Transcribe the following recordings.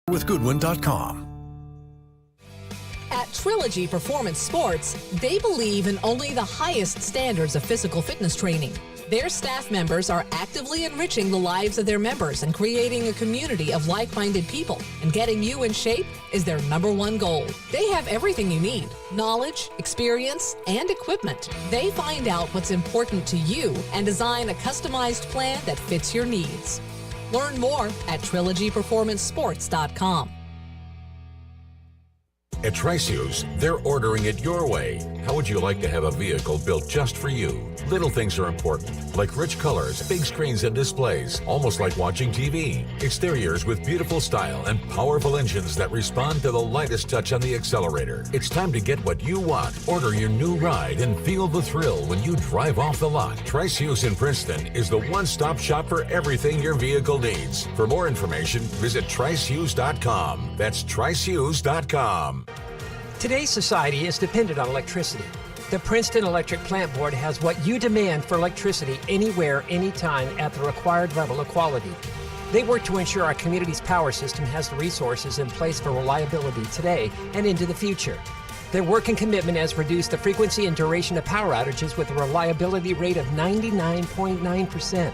with Goodwin.com. At Trilogy Performance Sports, they believe in only the highest standards of physical fitness training. Their staff members are actively enriching the lives of their members and creating a community of like-minded people. And getting you in shape is their #1 goal. They have everything you need: knowledge, experience, and equipment. They find out what's important to you and design a customized plan that fits your needs. Learn more at trilogyperformancesports.com. At Triceus, they're ordering it your way. How would you like to have a vehicle built just for you? Little things are important, like rich colors, big screens and displays, almost like watching TV. Exteriors with beautiful style and powerful engines that respond to the lightest touch on the accelerator. It's time to get what you want. Order your new ride and feel the thrill when you drive off the lot. Triceus in Princeton is the one-stop shop for everything your vehicle needs. For more information, visit Triceus.com. That's Triceus.com. Today's society is dependent on electricity. The Princeton Electric Plant Board has what you demand for electricity anywhere, anytime at the required level of quality. They work to ensure our community's power system has the resources in place for reliability today and into the future. Their work and commitment has reduced the frequency and duration of power outages with a reliability rate of 99.9%.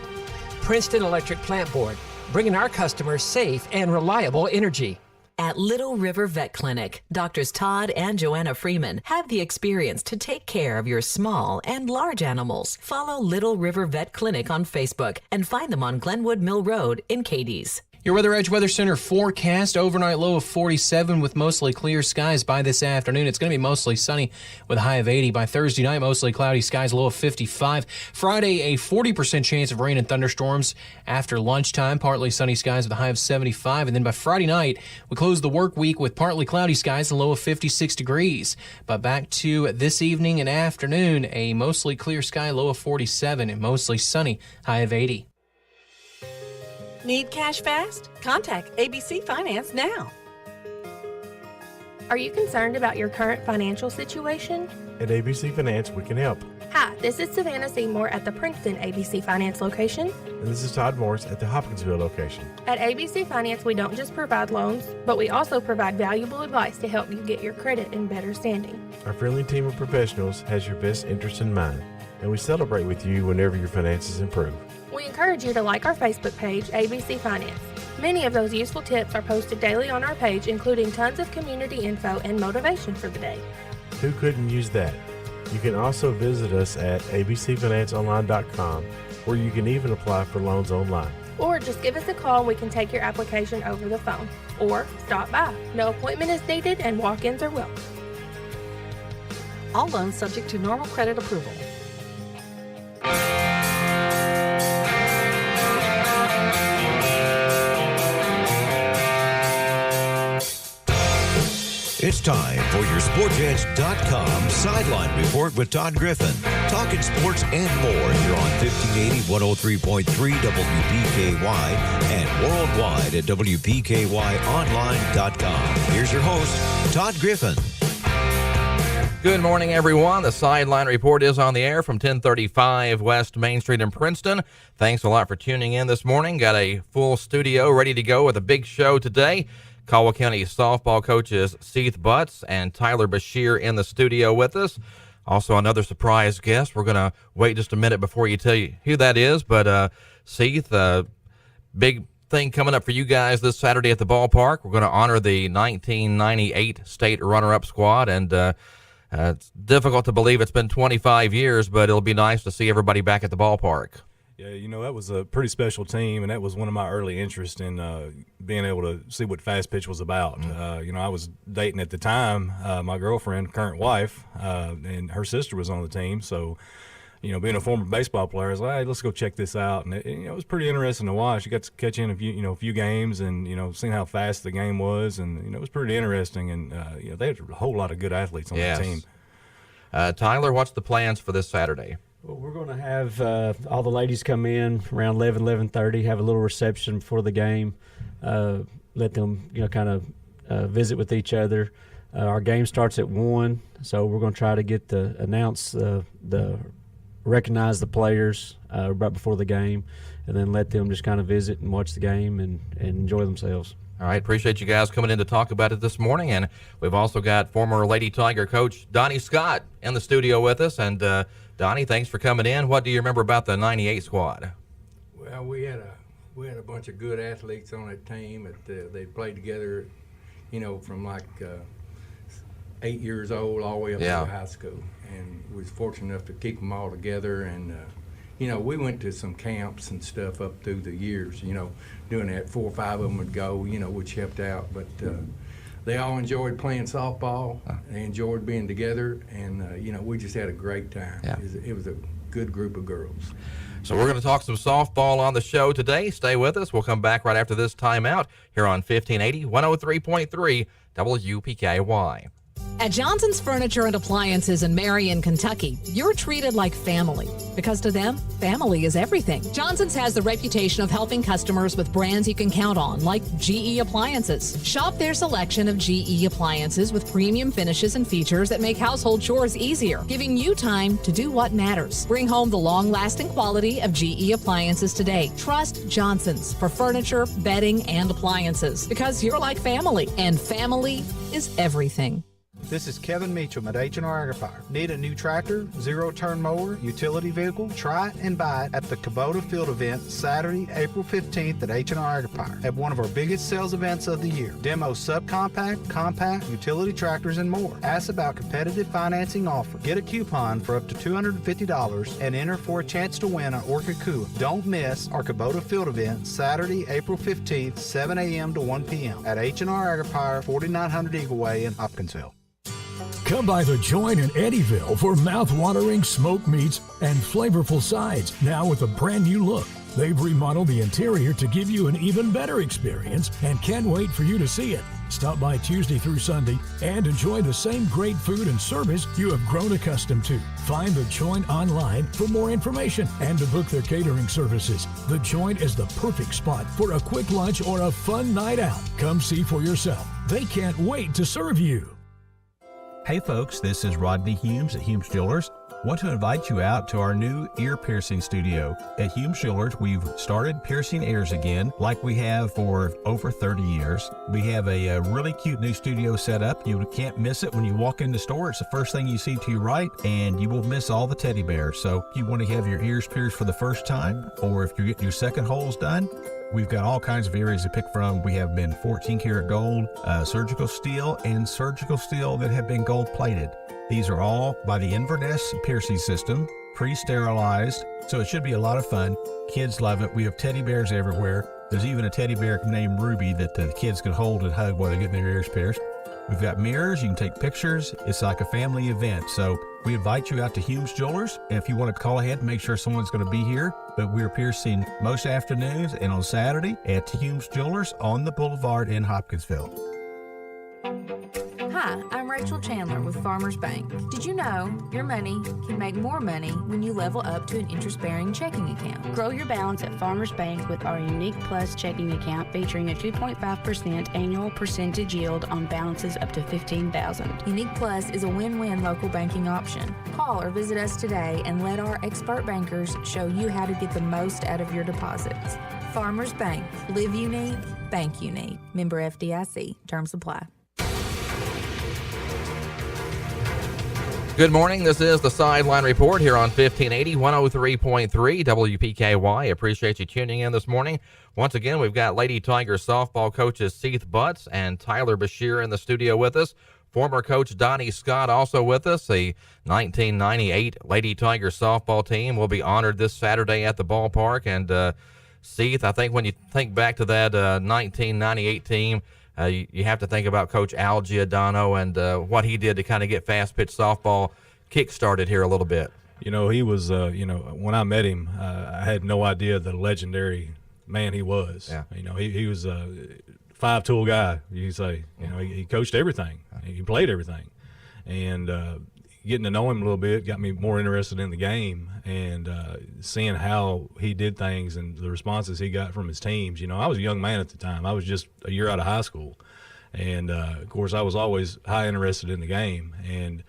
Princeton Electric Plant Board, bringing our customers safe and reliable energy. At Little River Vet Clinic, Doctors Todd and Joanna Freeman have the experience to take care of your small and large animals. Follow Little River Vet Clinic on Facebook and find them on Glenwood Mill Road in Cadiz. Your Weather Edge Weather Center forecast: overnight low of 47 with mostly clear skies by this afternoon. It's going to be mostly sunny with a high of 80. By Thursday night, mostly cloudy skies, low of 55. Friday, a 40% chance of rain and thunderstorms after lunchtime. Partly sunny skies with a high of 75. And then by Friday night, we close the work week with partly cloudy skies, a low of 56 degrees. But back to this evening and afternoon, a mostly clear sky, low of 47, and mostly sunny, high of 80. Need cash fast? Contact ABC Finance now. Are you concerned about your current financial situation? At ABC Finance, we can help. Hi, this is Savannah Seymour at the Princeton ABC Finance location. And this is Todd Morris at the Hopkinsville location. At ABC Finance, we don't just provide loans, but we also provide valuable advice to help you get your credit in better standing. Our friendly team of professionals has your best interest in mind, and we celebrate with you whenever your finances improve. We encourage you to like our Facebook page, ABC Finance. Many of those useful tips are posted daily on our page, including tons of community info and motivation for the day. Who couldn't use that? You can also visit us at abcfinanceonline.com, where you can even apply for loans online. Or just give us a call and we can take your application over the phone. Or stop by. No appointment is needed and walk-ins are welcome. All loans subject to normal credit approval. It's time for your SportsEdge.com Sideline Report with Todd Griffin. Talking sports and more here on 1580, 103.3 WPKY and worldwide at WPKYonline.com. Here's your host, Todd Griffin. Good morning, everyone. The Sideline Report is on the air from 1035 West Main Street in Princeton. Thanks a lot for tuning in this morning. Got a full studio ready to go with a big show today. Caldwell County softball coaches Seth Butts and Tyler Bashir in the studio with us. Also another surprise guest. We're going to wait just a minute before you tell you who that is. But Seth, big thing coming up for you guys this Saturday at the ballpark. We're going to honor the 1998 state runner-up squad. And it's difficult to believe it's been 25 years, but it'll be nice to see everybody back at the ballpark. Yeah, you know, that was a pretty special team, and that was one of my early interests in being able to see what fast pitch was about. You know, I was dating at the time my girlfriend, current wife, and her sister was on the team. So, you know, being a former baseball player, I was like, hey, let's go check this out. And it was pretty interesting to watch. You got to catch in a few games and, you know, seeing how fast the game was. And, you know, it was pretty interesting. And, you know, they had a whole lot of good athletes on the team. Tyler, what's the plans for this Saturday? Well, we're going to have all the ladies come in around 11:30, have a little reception before the game, let them, you know, kind of visit with each other. Our game starts at 1, so we're going to try to get recognize the players right before the game, and then let them just kind of visit and watch the game and enjoy themselves. All right, appreciate you guys coming in to talk about it this morning. And we've also got former Lady Tiger coach Donnie Scott in the studio with us. And Donnie, thanks for coming in. What do you remember about the 98 squad? Well, we had a bunch of good athletes on that team. They played together, from like 8 years old all the way up to high school. And was fortunate enough to keep them all together. And we went to some camps and stuff up through the years, doing that. 4 or 5 of them would go, which helped out. But they all enjoyed playing softball. They enjoyed being together. And, we just had a great time. Yeah. It was a good group of girls. So we're going to talk some softball on the show today. Stay with us. We'll come back right after this timeout here on 1580, 103.3 WPKY. At Johnson's Furniture and Appliances in Marion, Kentucky, you're treated like family because to them, family is everything. Johnson's has the reputation of helping customers with brands you can count on, like GE Appliances. Shop their selection of GE appliances with premium finishes and features that make household chores easier, giving you time to do what matters. Bring home the long-lasting quality of GE Appliances today. Trust Johnson's for furniture, bedding, and appliances because you're like family, and family is everything. This is Kevin Meacham at H&R Agrifire. Need a new tractor, zero-turn mower, utility vehicle? Try it and buy it at the Kubota Field Event Saturday, April 15th at H&R Agrifire at one of our biggest sales events of the year. Demo subcompact, compact, utility tractors, and more. Ask about competitive financing offer. Get a coupon for up to $250 and enter for a chance to win an Orchid Cooler. Don't miss our Kubota Field Event Saturday, April 15th, 7 a.m. to 1 p.m. at H&R Agrifire, 4900 Eagle Way in Hopkinsville. Come by the Joint in Eddyville for mouth-watering smoked meats and flavorful sides, now with a brand new look. They've remodeled the interior to give you an even better experience and can't wait for you to see it. Stop by Tuesday through Sunday and enjoy the same great food and service you have grown accustomed to. Find The Joint online for more information and to book their catering services. The Joint is the perfect spot for a quick lunch or a fun night out. Come see for yourself. They can't wait to serve you. Hey folks, this is Rodney Humes at Humes Jewelers. Want to invite you out to our new ear piercing studio. At Humes Jewelers, we've started piercing ears again like we have for over 30 years. We have a really cute new studio set up. You can't miss it when you walk in the store. It's the first thing you see to your right, and you will miss all the teddy bears. So if you want to have your ears pierced for the first time, or if you're getting your second holes done, we've got all kinds of areas to pick from. We have been 14 karat gold, surgical steel, and surgical steel that have been gold plated. These are all by the Inverness piercing system, pre-sterilized, so it should be a lot of fun. Kids love it. We have teddy bears everywhere. There's even a teddy bear named Ruby that the kids can hold and hug while they're getting their ears pierced. We've got mirrors. You can take pictures. It's like a family event. So we invite you out to Humes Jewelers. And if you want to call ahead and make sure someone's going to be here, but we're piercing most afternoons and on Saturday at Humes Jewelers on the Boulevard in Hopkinsville. Hi, I'm Rachel Chandler with Farmers Bank. Did you know your money can make more money when you level up to an interest-bearing checking account? Grow your balance at Farmers Bank with our Unique Plus checking account featuring a 2.5% annual percentage yield on balances up to $15,000. Unique Plus is a win-win local banking option. Call or visit us today and let our expert bankers show you how to get the most out of your deposits. Farmers Bank. Live unique, bank unique. Member FDIC. Terms apply. Good morning. This is the Sideline Report here on 1580, 103.3 WPKY. Appreciate you tuning in this morning. Once again, we've got Lady Tiger softball coaches Seth Butts and Tyler Bashir in the studio with us. Former coach Donnie Scott also with us. The 1998 Lady Tiger softball team will be honored this Saturday at the ballpark. And Seth, I think when you think back to that 1998 team, you have to think about Coach Al Giordano and what he did to kind of get fast-pitch softball kick-started here a little bit. He was, when I met him, I had no idea the legendary man he was. Yeah. He was a five-tool guy, you could say. He coached everything. He played everything. And getting to know him a little bit got me more interested in the game and seeing how he did things and the responses he got from his teams. I was a young man at the time. I was just a year out of high school. And, of course, I was always high interested in the game. And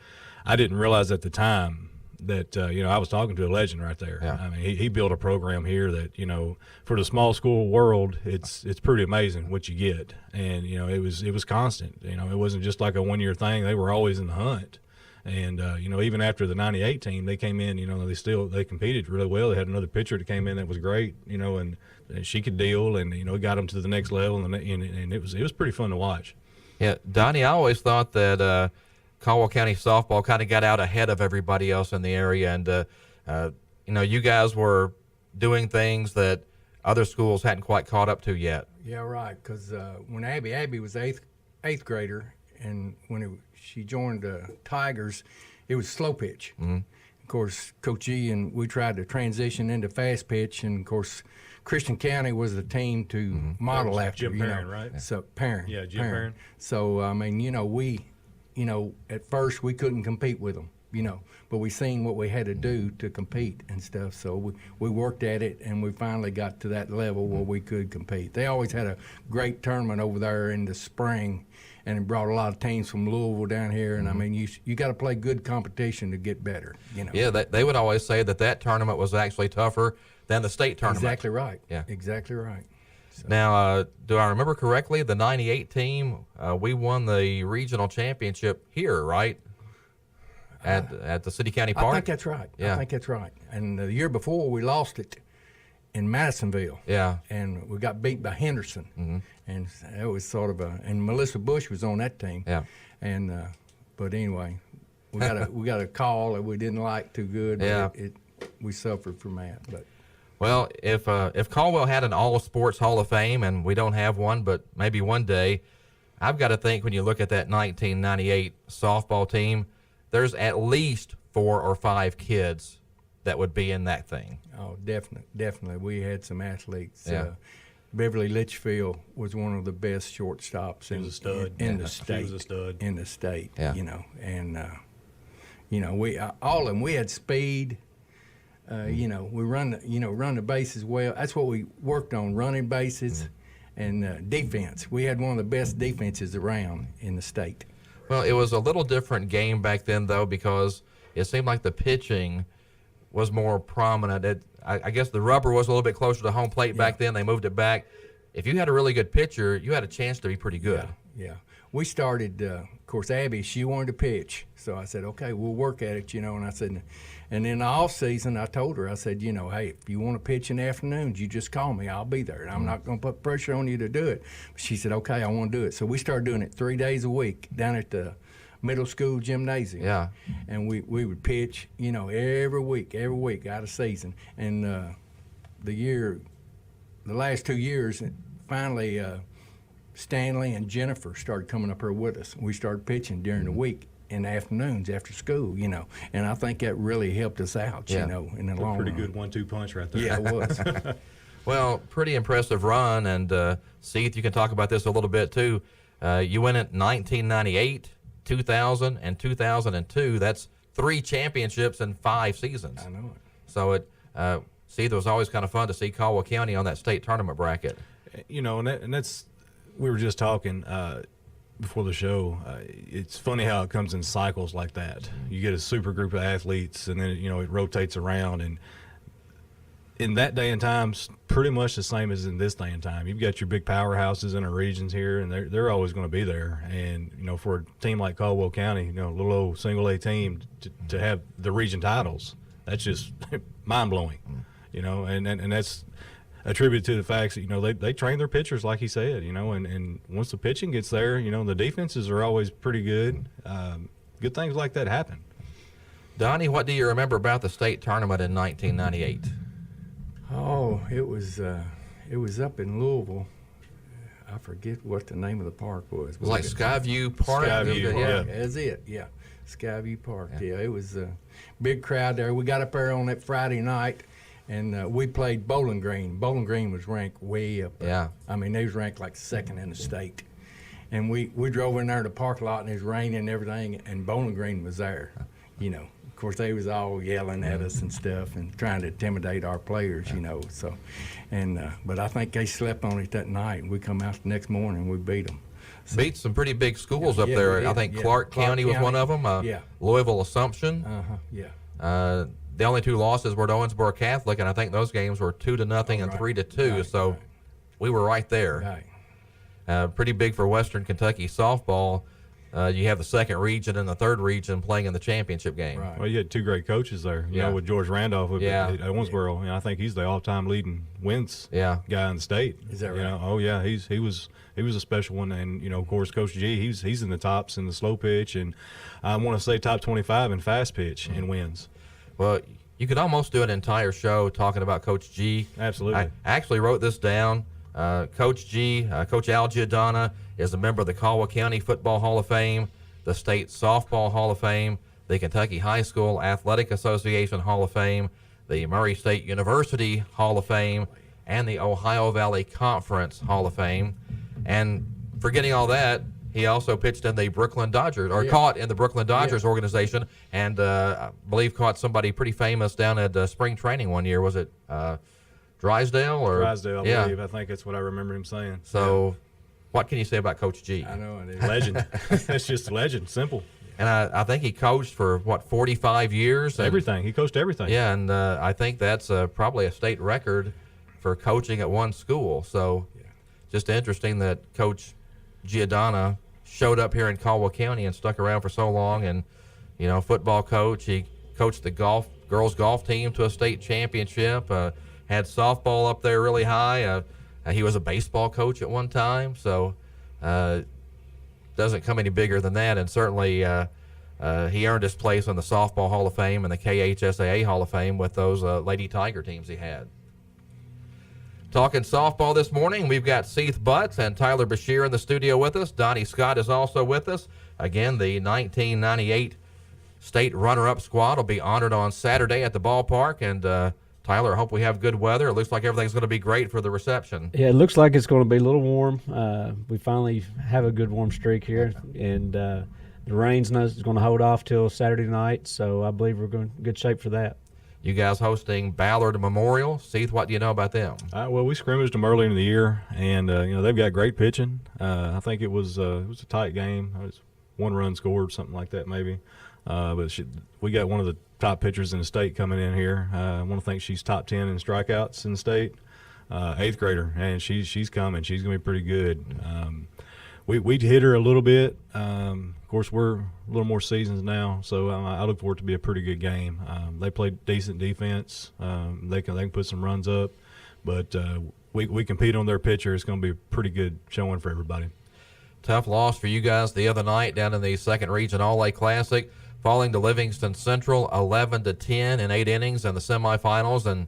I didn't realize at the time that I was talking to a legend right there. Yeah. I mean, he built a program here that for the small school world, it's pretty amazing what you get, and it was constant. It wasn't just like a 1-year thing. They were always in the hunt, and even after the '98 team, they came in. They competed really well. They had another pitcher that came in that was great. And she could deal, and it got them to the next level, and it was pretty fun to watch. Yeah, Donnie, I always thought that Caldwell County softball kind of got out ahead of everybody else in the area, and you guys were doing things that other schools hadn't quite caught up to yet. Yeah, right. Because when Abby was eighth grader, and when she joined Tigers, it was slow pitch. Mm-hmm. Of course, Coach E and we tried to transition into fast pitch, and of course, Christian County was the team to model after. Jim Perrin, right? So Perrin. Yeah, Jim Perrin. So I mean, we, at first we couldn't compete with them, but we seen what we had to do to compete and stuff. So we worked at it, and we finally got to that level where we could compete. They always had a great tournament over there in the spring, and it brought a lot of teams from Louisville down here. And I mean, you got to play good competition to get better. Yeah, they would always say that tournament was actually tougher than the state tournament. Exactly right. Yeah, exactly right. So. Now, do I remember correctly? The '98 team, we won the regional championship here, right? At the City County Park. I think that's right. Yeah. I think that's right. And the year before, we lost it in Madisonville. Yeah. And we got beat by Henderson. Mm-hmm. And it was sort of and Melissa Bush was on that team. Yeah. And but anyway, we got a call that we didn't like too good. But yeah. We suffered from that. But well, if Caldwell had an all sports Hall of Fame, and we don't have one, but maybe one day, I've got to think when you look at that 1998 softball team, there's at least 4 or 5 kids that would be in that thing. Oh, definitely. We had some athletes. Yeah. Beverly Litchfield was one of the best shortstops in the state. She was a stud. In the state, yeah. And we all of them. We had speed. We run the bases well. That's what we worked on: running bases and defense. We had one of the best defenses around in the state. Well, it was a little different game back then, though, because it seemed like the pitching was more prominent. I guess the rubber was a little bit closer to home plate back then. They moved it back. If you had a really good pitcher, you had a chance to be pretty good. Yeah. We started, of course, Abby, she wanted to pitch. So I said, okay, we'll work at it, and I said, and in the off season, I told her, I said, hey, if you want to pitch in the afternoons, you just call me. I'll be there. And I'm not going to put pressure on you to do it. But she said, okay, I want to do it. So we started doing it 3 days a week down at the middle school gymnasium. Yeah. And we would pitch, every week out of season. And the last 2 years, finally Stanley and Jennifer started coming up here with us. We started pitching during the week in the afternoons after school, and I think that really helped us out, in the long pretty run. good 1-2 punch right there. Yeah, it was. Well, pretty impressive run, and Seeth, you can talk about this a little bit too. You win it 1998, 2000, and 2002. That's 3 championships in 5 seasons. I know it. So Seeth, it was always kind of fun to see Caldwell County on that state tournament bracket. And that's we were just talking before the show. It's funny how it comes in cycles like that. You get a super group of athletes, and then it rotates around. And in that day and time, pretty much the same as in this day and time. You've got your big powerhouses in our regions here, and they're always going to be there. And for a team like Caldwell County, a little old single A team to have the region titles, that's just mind blowing. And that's attributed to the facts that they train their pitchers like he said, and once the pitching gets there, the defenses are always pretty good. Good things like that happen. Donnie, what do you remember about the state tournament in 1998? Oh, it was up in Louisville. I forget what the name of the park was. It was like Skyview Park. Skyview, yeah, that's it. Yeah, Skyview Park. Yeah, it was a big crowd there. We got up there on that Friday night. And we played Bowling Green. Bowling Green was ranked way up there. Yeah. I mean, they was ranked like 2nd in the state. And we drove in there to the parking lot, and it was raining and everything, and Bowling Green was there. Of course, they was all yelling at us and stuff and trying to intimidate our players, So, but I think they slept on it that night, and we come out the next morning and we beat them. So, beat some pretty big schools up there. I think Clark County was one of them. Yeah. Louisville Assumption. Yeah. The only two losses were to Owensboro Catholic, and I think those games were 2-0 and 3-2. So we were right there. Pretty big for Western Kentucky softball. You have the second region and the third region playing in the championship game. Well, you had two great coaches there. You know, with George Randolph at Owensboro. You know, I think he's the all-time leading wins guy in the state. Is that right? You know, oh yeah, he was a special one, and you know, of course, Coach G, he's in the tops in the slow pitch, and I want to say top 25 in fast pitch in wins. Well, you could almost do an entire show talking about Coach G. Absolutely. I actually wrote this down. Coach G, Coach Al Giordana, is a member of the Caldwell County Football Hall of Fame, the State Softball Hall of Fame, the Kentucky High School Athletic Association Hall of Fame, the Murray State University Hall of Fame, and the Ohio Valley Conference Hall of Fame. And forgetting all that, he also pitched in the Brooklyn Dodgers, or caught in the Brooklyn Dodgers organization, and I believe caught somebody pretty famous down at spring training one year. Was it Drysdale? Drysdale, I believe. I think that's what I remember him saying. So what can you say about Coach G? I know. Legend. That's just a legend. Simple. And I think he coached for, 45 years? Everything. He coached everything. Yeah, and I think that's probably a state record for coaching at one school. So just interesting that Coach Giordana showed up here in Caldwell County and stuck around for so long. And, you know, football coach. He coached the girls golf team to a state championship, had softball up there really high. He was a baseball coach at one time. So doesn't come any bigger than that. And certainly he earned his place in the Softball Hall of Fame and the KHSAA Hall of Fame with those Lady Tiger teams he had. Talking softball this morning, we've got Seath Butts and Tyler Bashir in the studio with us. Donnie Scott is also with us. Again, the 1998 state runner-up squad will be honored on Saturday at the ballpark. And Tyler, I hope we have good weather. It looks like everything's going to be great for the reception. Yeah, it looks like it's going to be a little warm. We finally have a good warm streak here, and the rain's going to hold off till Saturday night, so I believe we're going in good shape for that. You guys hosting Ballard Memorial. Seath, what do you know about them? Well, we scrimmaged them early in the year, and you know, they've got great pitching. I think it was a tight game. It was 1 run scored, something like that maybe. But we got one of the top pitchers in the state coming in here. I want to think she's top 10 in strikeouts in the state. 8th grader, and she's coming. She's going to be pretty good. We hit her a little bit. Of course, we're a little more seasons now, so I look for it to be a pretty good game. They play decent defense. They can put some runs up, but we compete on their pitcher. It's going to be a pretty good showing for everybody. Tough loss for you guys the other night down in the second region All-A Classic, falling to Livingston Central 11-10 in 8 innings in the semifinals, and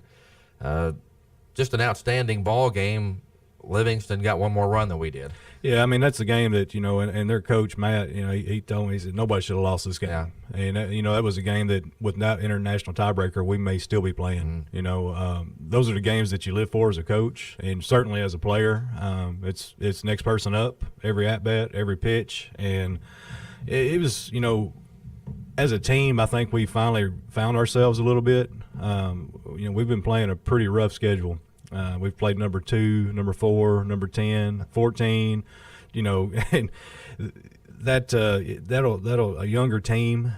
just an outstanding ball game. Livingston got one more run than we did. Yeah, I mean, that's the game that, you know, and their coach, Matt, you know, he told me, he said, nobody should have lost this game. Yeah. And, you know, that was a game that without international tiebreaker, we may still be playing. Mm-hmm. You know, those are the games that you live for as a coach and certainly as a player. It's next person up, every at-bat, every pitch. And it was, you know, as a team, I think we finally found ourselves a little bit. You know, we've been playing a pretty rough schedule. We've played number 2, number 4, number 10, 14, you know, and that'll a younger team,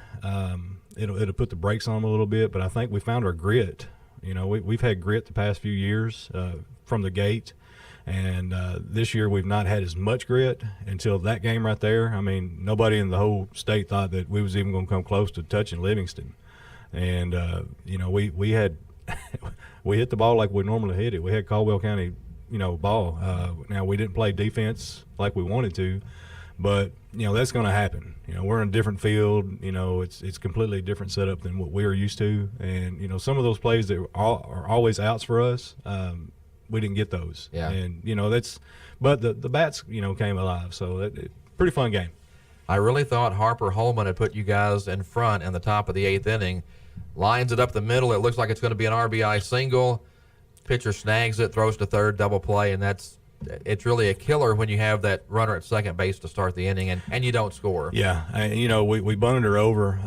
it'll put the brakes on them a little bit. But I think we found our grit. You know, we've had grit the past few years from the gate, and this year we've not had as much grit until that game right there. I mean, nobody in the whole state thought that we was even going to come close to touching Livingston, and you know, we had. We hit the ball like we normally hit it. We had Caldwell County, you know, ball. Now, we didn't play defense like we wanted to, but, you know, that's going to happen. You know, we're in a different field. You know, it's completely different setup than what we were used to. And, you know, some of those plays that are always outs for us, we didn't get those. Yeah. And, you know, but the bats, you know, came alive. So, pretty fun game. I really thought Harper Holman had put you guys in front in the top of the 8th inning. Lines it up the middle. It looks like it's going to be an RBI single. Pitcher snags it, throws to third, double play, and it's really a killer when you have that runner at second base to start the inning and you don't score. Yeah, and, you know, we bunted her over.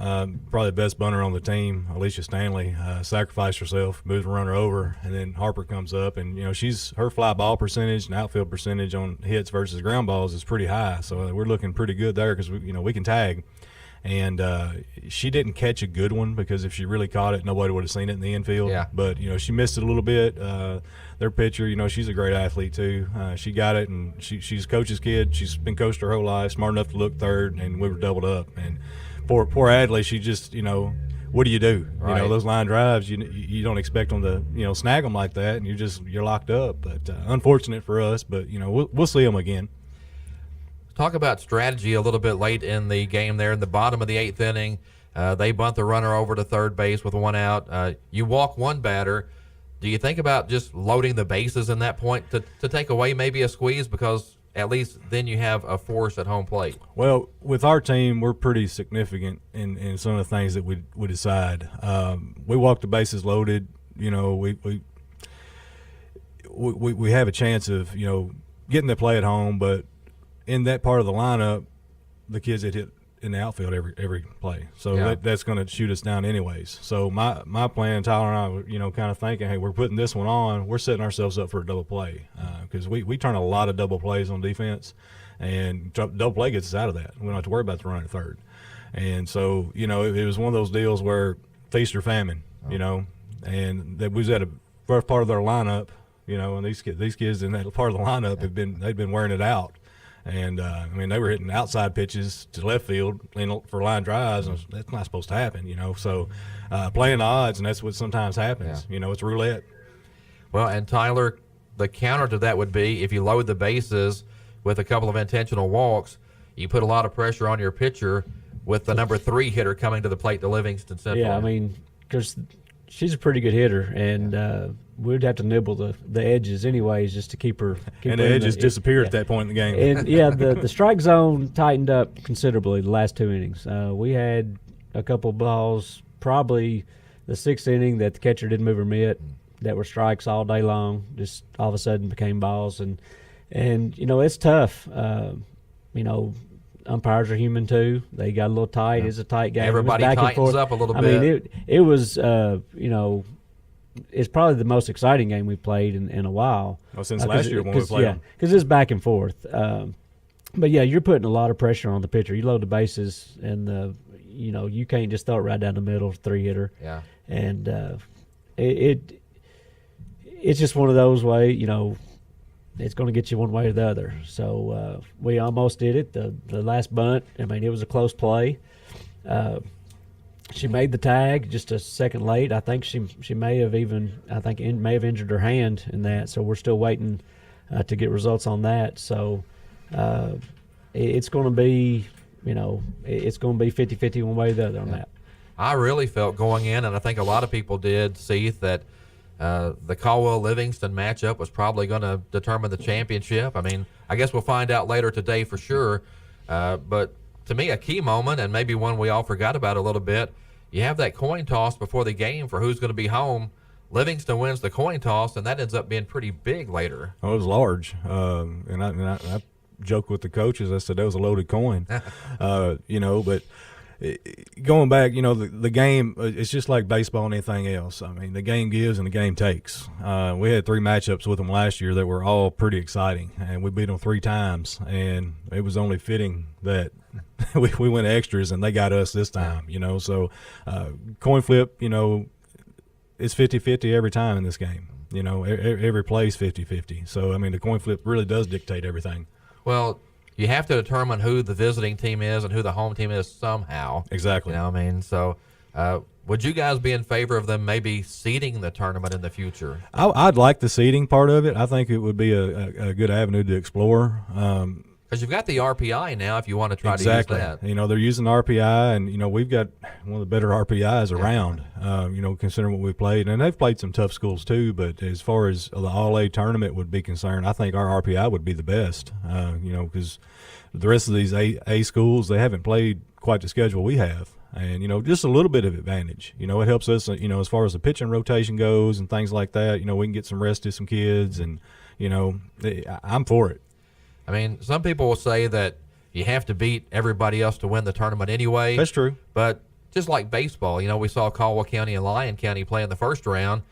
Probably the best bunter on the team, Alicia Stanley, sacrificed herself, moved the runner over, and then Harper comes up, and, you know, her fly ball percentage and outfield percentage on hits versus ground balls is pretty high. So we're looking pretty good there because we can tag. And she didn't catch a good one because if she really caught it, nobody would have seen it in the infield. Yeah. But, she missed it a little bit. Their pitcher, she's a great athlete too. She got it, and she's coach's kid. She's been coached her whole life, smart enough to look third, and we were doubled up. And poor Adley, she just, what do you do? Right. Those line drives, you don't expect them to, snag them like that, and you're locked up. But unfortunate for us, but, we'll see them again. Talk about strategy a little bit late in the game there in the bottom of the 8th inning. They bunt the runner over to third base with 1 out. You walk one batter. Do you think about just loading the bases in that point to take away maybe a squeeze, because at least then you have a force at home plate? Well, with our team, we're pretty significant in some of the things that we decide. We walk the bases loaded. We have a chance of getting the play at home, but in that part of the lineup, the kids that hit in the outfield every play, so that's going to shoot us down anyways. So my plan, Tyler and I were kind of thinking, hey, we're putting this one on, we're setting ourselves up for a double play, because we turn a lot of double plays on defense, and double play gets us out of that. We don't have to worry about the run at third. And so it was one of those deals where feast or famine, and that we was at a first part of their lineup, and these kids in that part of the lineup they've been wearing it out. And, they were hitting outside pitches to left field for line drives, and that's not supposed to happen, So playing the odds, and that's what sometimes happens. Yeah. It's roulette. Well, and Tyler, the counter to that would be if you load the bases with a couple of intentional walks, you put a lot of pressure on your pitcher with the number 3 hitter coming to the plate to Livingston Central. Yeah, because she's a pretty good hitter, and we'd have to nibble the edges anyways just to keep her. And the edges disappeared at that point in the game. And the strike zone tightened up considerably the last 2 innings. We had a couple balls, probably the 6th inning, that the catcher didn't move her mitt, that were strikes all day long. Just all of a sudden became balls, and it's tough. Umpires are human too. They got a little tight. Yeah. It's a tight game. Everybody back tightens and forth. up a little bit. It was it's probably the most exciting game we've played in a while. Well, since last year when we played them. Because it's back and forth. But you're putting a lot of pressure on the pitcher. You load the bases, and you can't just throw it right down the middle, 3-hitter. Yeah. And it's just one of those ways. It's going to get you one way or the other. So we almost did it. The last bunt, it was a close play. She made the tag just a second late. I think she may have may have injured her hand in that. So we're still waiting to get results on that. So it's going to be, it's going to be 50-50 one way or the other on that. I really felt going in, and I think a lot of people did, Seath, that the Caldwell-Livingston matchup was probably going to determine the championship. I guess we'll find out later today for sure. But to me, a key moment, and maybe one we all forgot about a little bit, you have that coin toss before the game for who's going to be home. Livingston wins the coin toss, and that ends up being pretty big later. Oh, it was large. And I joked with the coaches. I said that was a loaded coin. But going back, the game, it's just like baseball and anything else. The game gives and the game takes. We had 3 matchups with them last year that were all pretty exciting, and we beat them 3 times, and it was only fitting that we went extras and they got us this time, So coin flip, it's 50-50 every time in this game. Every play's 50-50. So, the coin flip really does dictate everything. Well, you have to determine who the visiting team is and who the home team is somehow. Exactly. So would you guys be in favor of them maybe seeding the tournament in the future? I'd like the seeding part of it. I think it would be a good avenue to explore. Because you've got the RPI now if you want to try to use that. They're using RPI, and, we've got one of the better RPIs around, considering what we played. And they've played some tough schools too, but as far as the All-A tournament would be concerned, I think our RPI would be the best, because the rest of these A schools, they haven't played quite the schedule we have. And, just a little bit of advantage. It helps us, as far as the pitching rotation goes and things like that. We can get some rest to some kids, and, I'm for it. Some people will say that you have to beat everybody else to win the tournament anyway. That's true. But just like baseball, we saw Caldwell County and Lyon County play in the first round,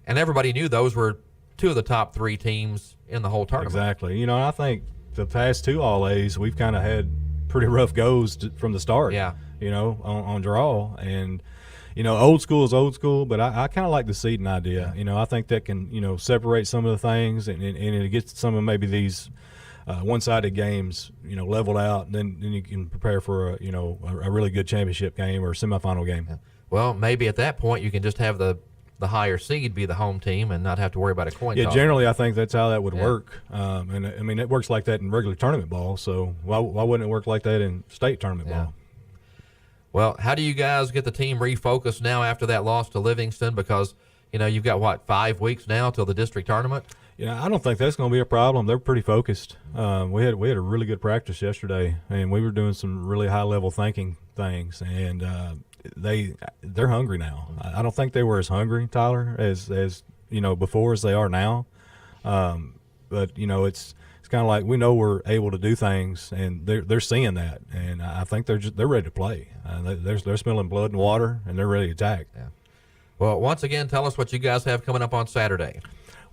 and everybody knew those were 2 of the top 3 teams in the whole tournament. Exactly. I think the past 2 All-A's, we've kind of had pretty rough goes from the start. Yeah. on draw. And, old school is old school, but I kind of like the seeding idea. I think that can, separate some of the things and it gets some of maybe these one-sided games, leveled out. And then you can prepare for a really good championship game or semifinal game. Yeah. Well, maybe at that point you can just have the higher seed be the home team and not have to worry about a coin toss. Yeah, generally I think that's how that would work. And I mean, it works like that in regular tournament ball. So why wouldn't it work like that in state tournament ball? Well, how do you guys get the team refocused now after that loss to Livingston? Because, you've got, 5 weeks now till the district tournament? I don't think that's going to be a problem. They're pretty focused. We had a really good practice yesterday, and we were doing some really high-level thinking things, and they're hungry now. I don't think they were as hungry, Tyler, as before as they are now. But it's kind of like we know we're able to do things, and they're seeing that, and I think they're ready to play. They're smelling blood and water, and they're ready to attack. Yeah. Well, once again, tell us what you guys have coming up on Saturday.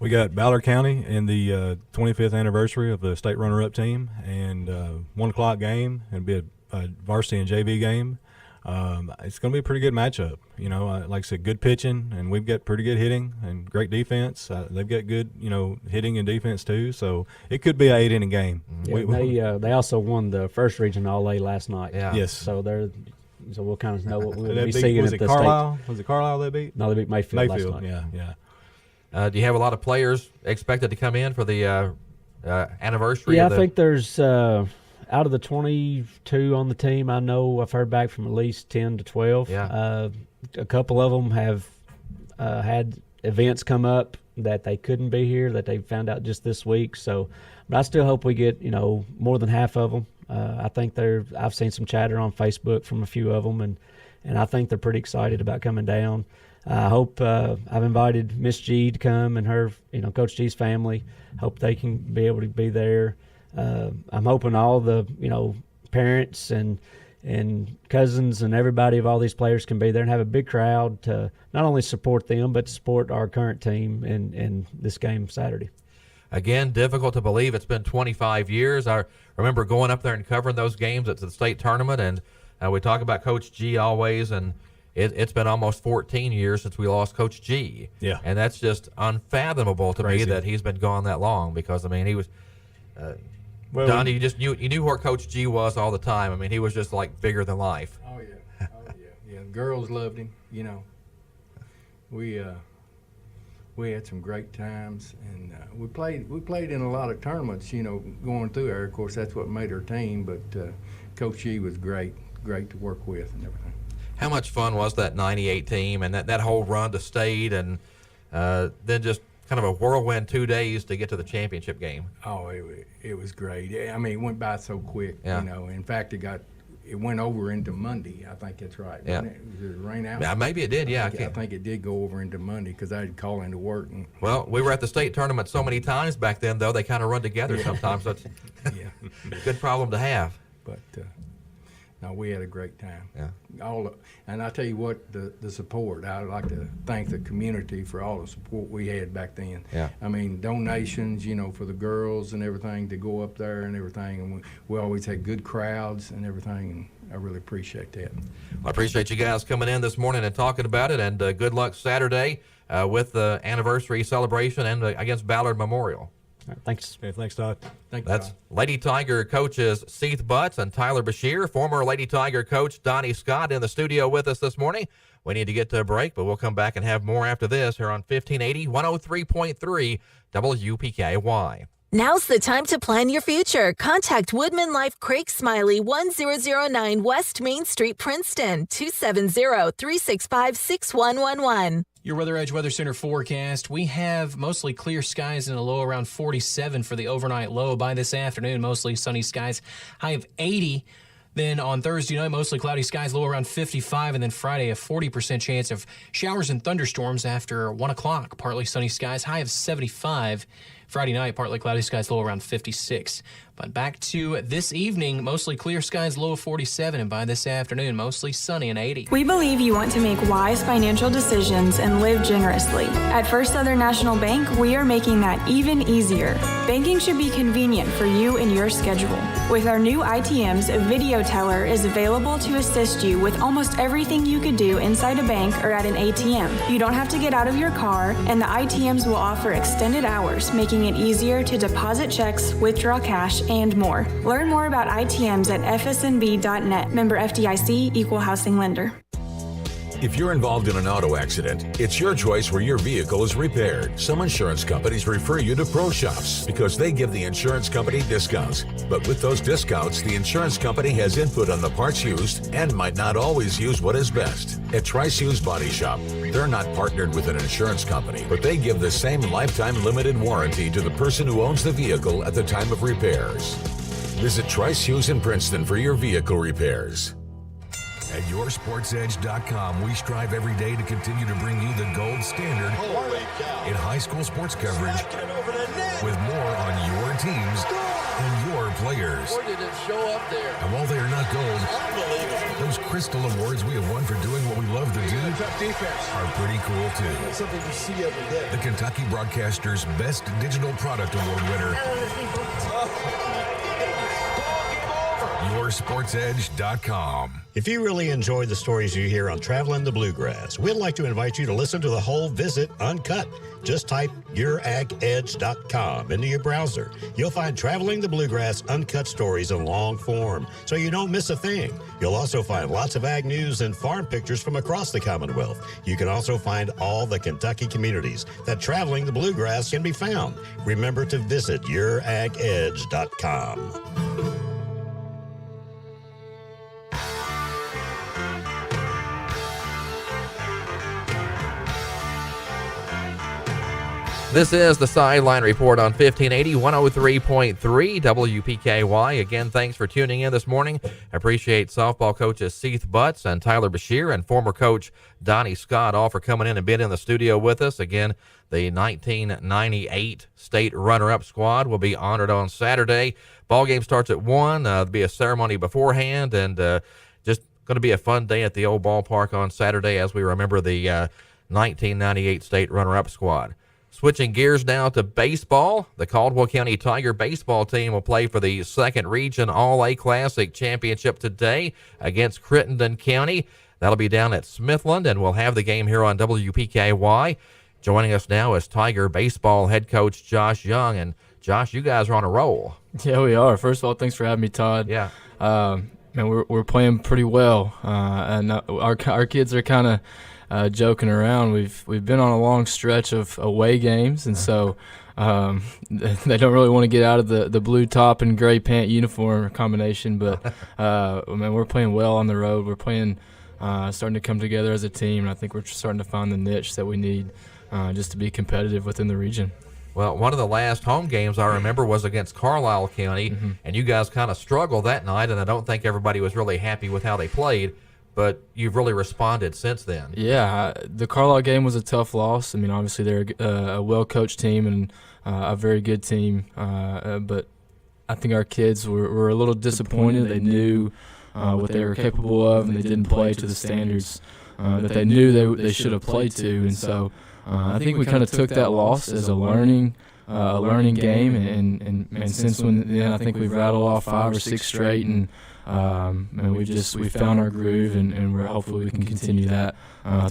We got Ballard County in the 25th anniversary of the state runner-up team, and 1 o'clock game. It'll be a varsity and JV game. It's going to be a pretty good matchup. Like I said, good pitching, and we've got pretty good hitting and great defense. They've got good, hitting and defense too. So it could be an 8-inning game. Yeah, they also won the first region All A last night. Yeah. Yes. So we'll kind of know what we'll be beat, seeing was at it the Carlisle? state. Was it Carlisle they beat? No, they beat Mayfield last night. Yeah. Do you have a lot of players expected to come in for the anniversary? Yeah, I think there's out of the 22 on the team, I know I've heard back from at least 10 to 12. Yeah. A couple of them have had events come up that they couldn't be here that they found out just this week. So, but I still hope we get more than half of them. I think I've seen some chatter on Facebook from a few of them, and I think they're pretty excited about coming down. I hope I've invited Miss G to come and her, Coach G's family. Hope they can be able to be there. I'm hoping all the, parents and cousins and everybody of all these players can be there and have a big crowd to not only support them but to support our current team in this game Saturday. Again, difficult to believe it's been 25 years. I remember going up there and covering those games at the state tournament, and we talk about Coach G always, and it's been almost 14 years since we lost Coach G. Yeah. And that's just unfathomable to me that he's been gone that long because, he was Donnie, you knew where Coach G was all the time. He was just like bigger than life. Oh, yeah. Yeah, girls loved him, We had some great times, and we played in a lot of tournaments, going through there. Of course, that's what made our team, but Coach G was great to work with and everything. How much fun was that 98 team and that whole run to state and then just kind of a whirlwind 2 days to get to the championship game? Oh, it was great. It went by so quick, Yeah. In fact, it went over into Monday. I think that's right. Yeah. Did it rain out? Yeah, maybe it did, yeah. I think it did go over into Monday because I had to call into work. Well, we were at the state tournament so many times back then, though, they kind of run together sometimes. So it's a good problem to have. But no, we had a great time. Yeah. And I tell you what, the support. I'd like to thank the community for all the support we had back then. Yeah. Donations, for the girls and everything to go up there and everything. And we always had good crowds and everything. And I really appreciate that. Well, I appreciate you guys coming in this morning and talking about it. And good luck Saturday with the anniversary celebration and against Ballard Memorial. Thanks. Yeah, thanks, Todd. That's Lady Tiger coaches Seath Butts and Tyler Bashir. Former Lady Tiger coach Donnie Scott in the studio with us this morning. We need to get to a break, but we'll come back and have more after this here on 1580, 103.3 WPKY. Now's the time to plan your future. Contact Woodman Life Craig Smiley, 1009 West Main Street, Princeton, 270-365-6111. Your Weather Edge Weather Center forecast. We have mostly clear skies and a low around 47 for the overnight low. By this afternoon, mostly sunny skies, high of 80. Then on Thursday night, mostly cloudy skies, low around 55. And then Friday, a 40% chance of showers and thunderstorms after 1 o'clock. Partly sunny skies, high of 75 Friday night, partly cloudy skies, low around 56. But back to this evening, mostly clear skies, low of 47. And by this afternoon, mostly sunny and 80. We believe you want to make wise financial decisions and live generously. At First Southern National Bank, we are making that even easier. Banking should be convenient for you and your schedule. With our new ITMs, a video teller is available to assist you with almost everything you could do inside a bank or at an ATM. You don't have to get out of your car, and the ITMs will offer extended hours, making it easier to deposit checks, withdraw cash, and more. Learn more about ITMs at fsnb.net. Member FDIC, Equal Housing Lender. If you're involved in an auto accident, it's your choice where your vehicle is repaired. Some insurance companies refer you to pro shops because they give the insurance company discounts. But with those discounts, the insurance company has input on the parts used and might not always use what is best. At Trice Hughes Body Shop, they're not partnered with an insurance company, but they give the same lifetime limited warranty to the person who owns the vehicle at the time of repairs. Visit Trice Hughes in Princeton for your vehicle repairs. At YourSportsEdge.com, we strive every day to continue to bring you the gold standard in high school sports coverage with more on your teams and your players. Where did it show up there? And while they are not gold, those crystal awards we have won for doing what we love to do are pretty cool too. That's something you see every day. The Kentucky Broadcasters Best Digital Product Award winner. YourSportsEdge.com. If you really enjoy the stories you hear on Traveling the Bluegrass, we'd like to invite you to listen to the whole visit uncut. Just type YourAgEdge.com into your browser. You'll find Traveling the Bluegrass uncut stories in long form, so you don't miss a thing. You'll also find lots of ag news and farm pictures from across the Commonwealth. You can also find all the Kentucky communities that Traveling the Bluegrass can be found. Remember to visit YourAgEdge.com. This is the Sideline Report on 1580, 103.3 WPKY. Again, thanks for tuning in this morning. I appreciate softball coaches Seth Butts and Tyler Bashir and former coach Donnie Scott all for coming in and being in the studio with us. Again, the 1998 state runner-up squad will be honored on Saturday. Ball game starts at 1. There'll be a ceremony beforehand, and just going to be a fun day at the old ballpark on Saturday as we remember the 1998 state runner-up squad. Switching gears now to baseball, the Caldwell County Tiger baseball team will play for the second region All-A Classic Championship today against Crittenden County. That'll be down at Smithland, and we'll have the game here on WPKY. Joining us now is Tiger baseball head coach Josh Young. And Josh, you guys are on a roll. Yeah, we are. First of all, thanks for having me, Todd. Yeah. Man, we're playing pretty well, and our kids are kind of joking around. We've been on a long stretch of away games, and so they don't really want to get out of the blue top and gray pant uniform combination. But man, we're playing well on the road. We're playing, starting to come together as a team, and I think we're starting to find the niche that we need just to be competitive within the region. Well, one of the last home games I remember was against Carlisle County, and you guys kind of struggled that night, and I don't think everybody was really happy with how they played. But you've really responded since then. Yeah, the Carlisle game was a tough loss. I mean, obviously they're a well-coached team and a very good team. But I think our kids were a little disappointed. They knew what they were capable of, and they didn't play to the standards that they knew they should have played to. And so I think we kind of took that loss as a learning game. And since then, I think we've rattled off 5 or 6 straight, and we found our groove, and hopefully we can continue that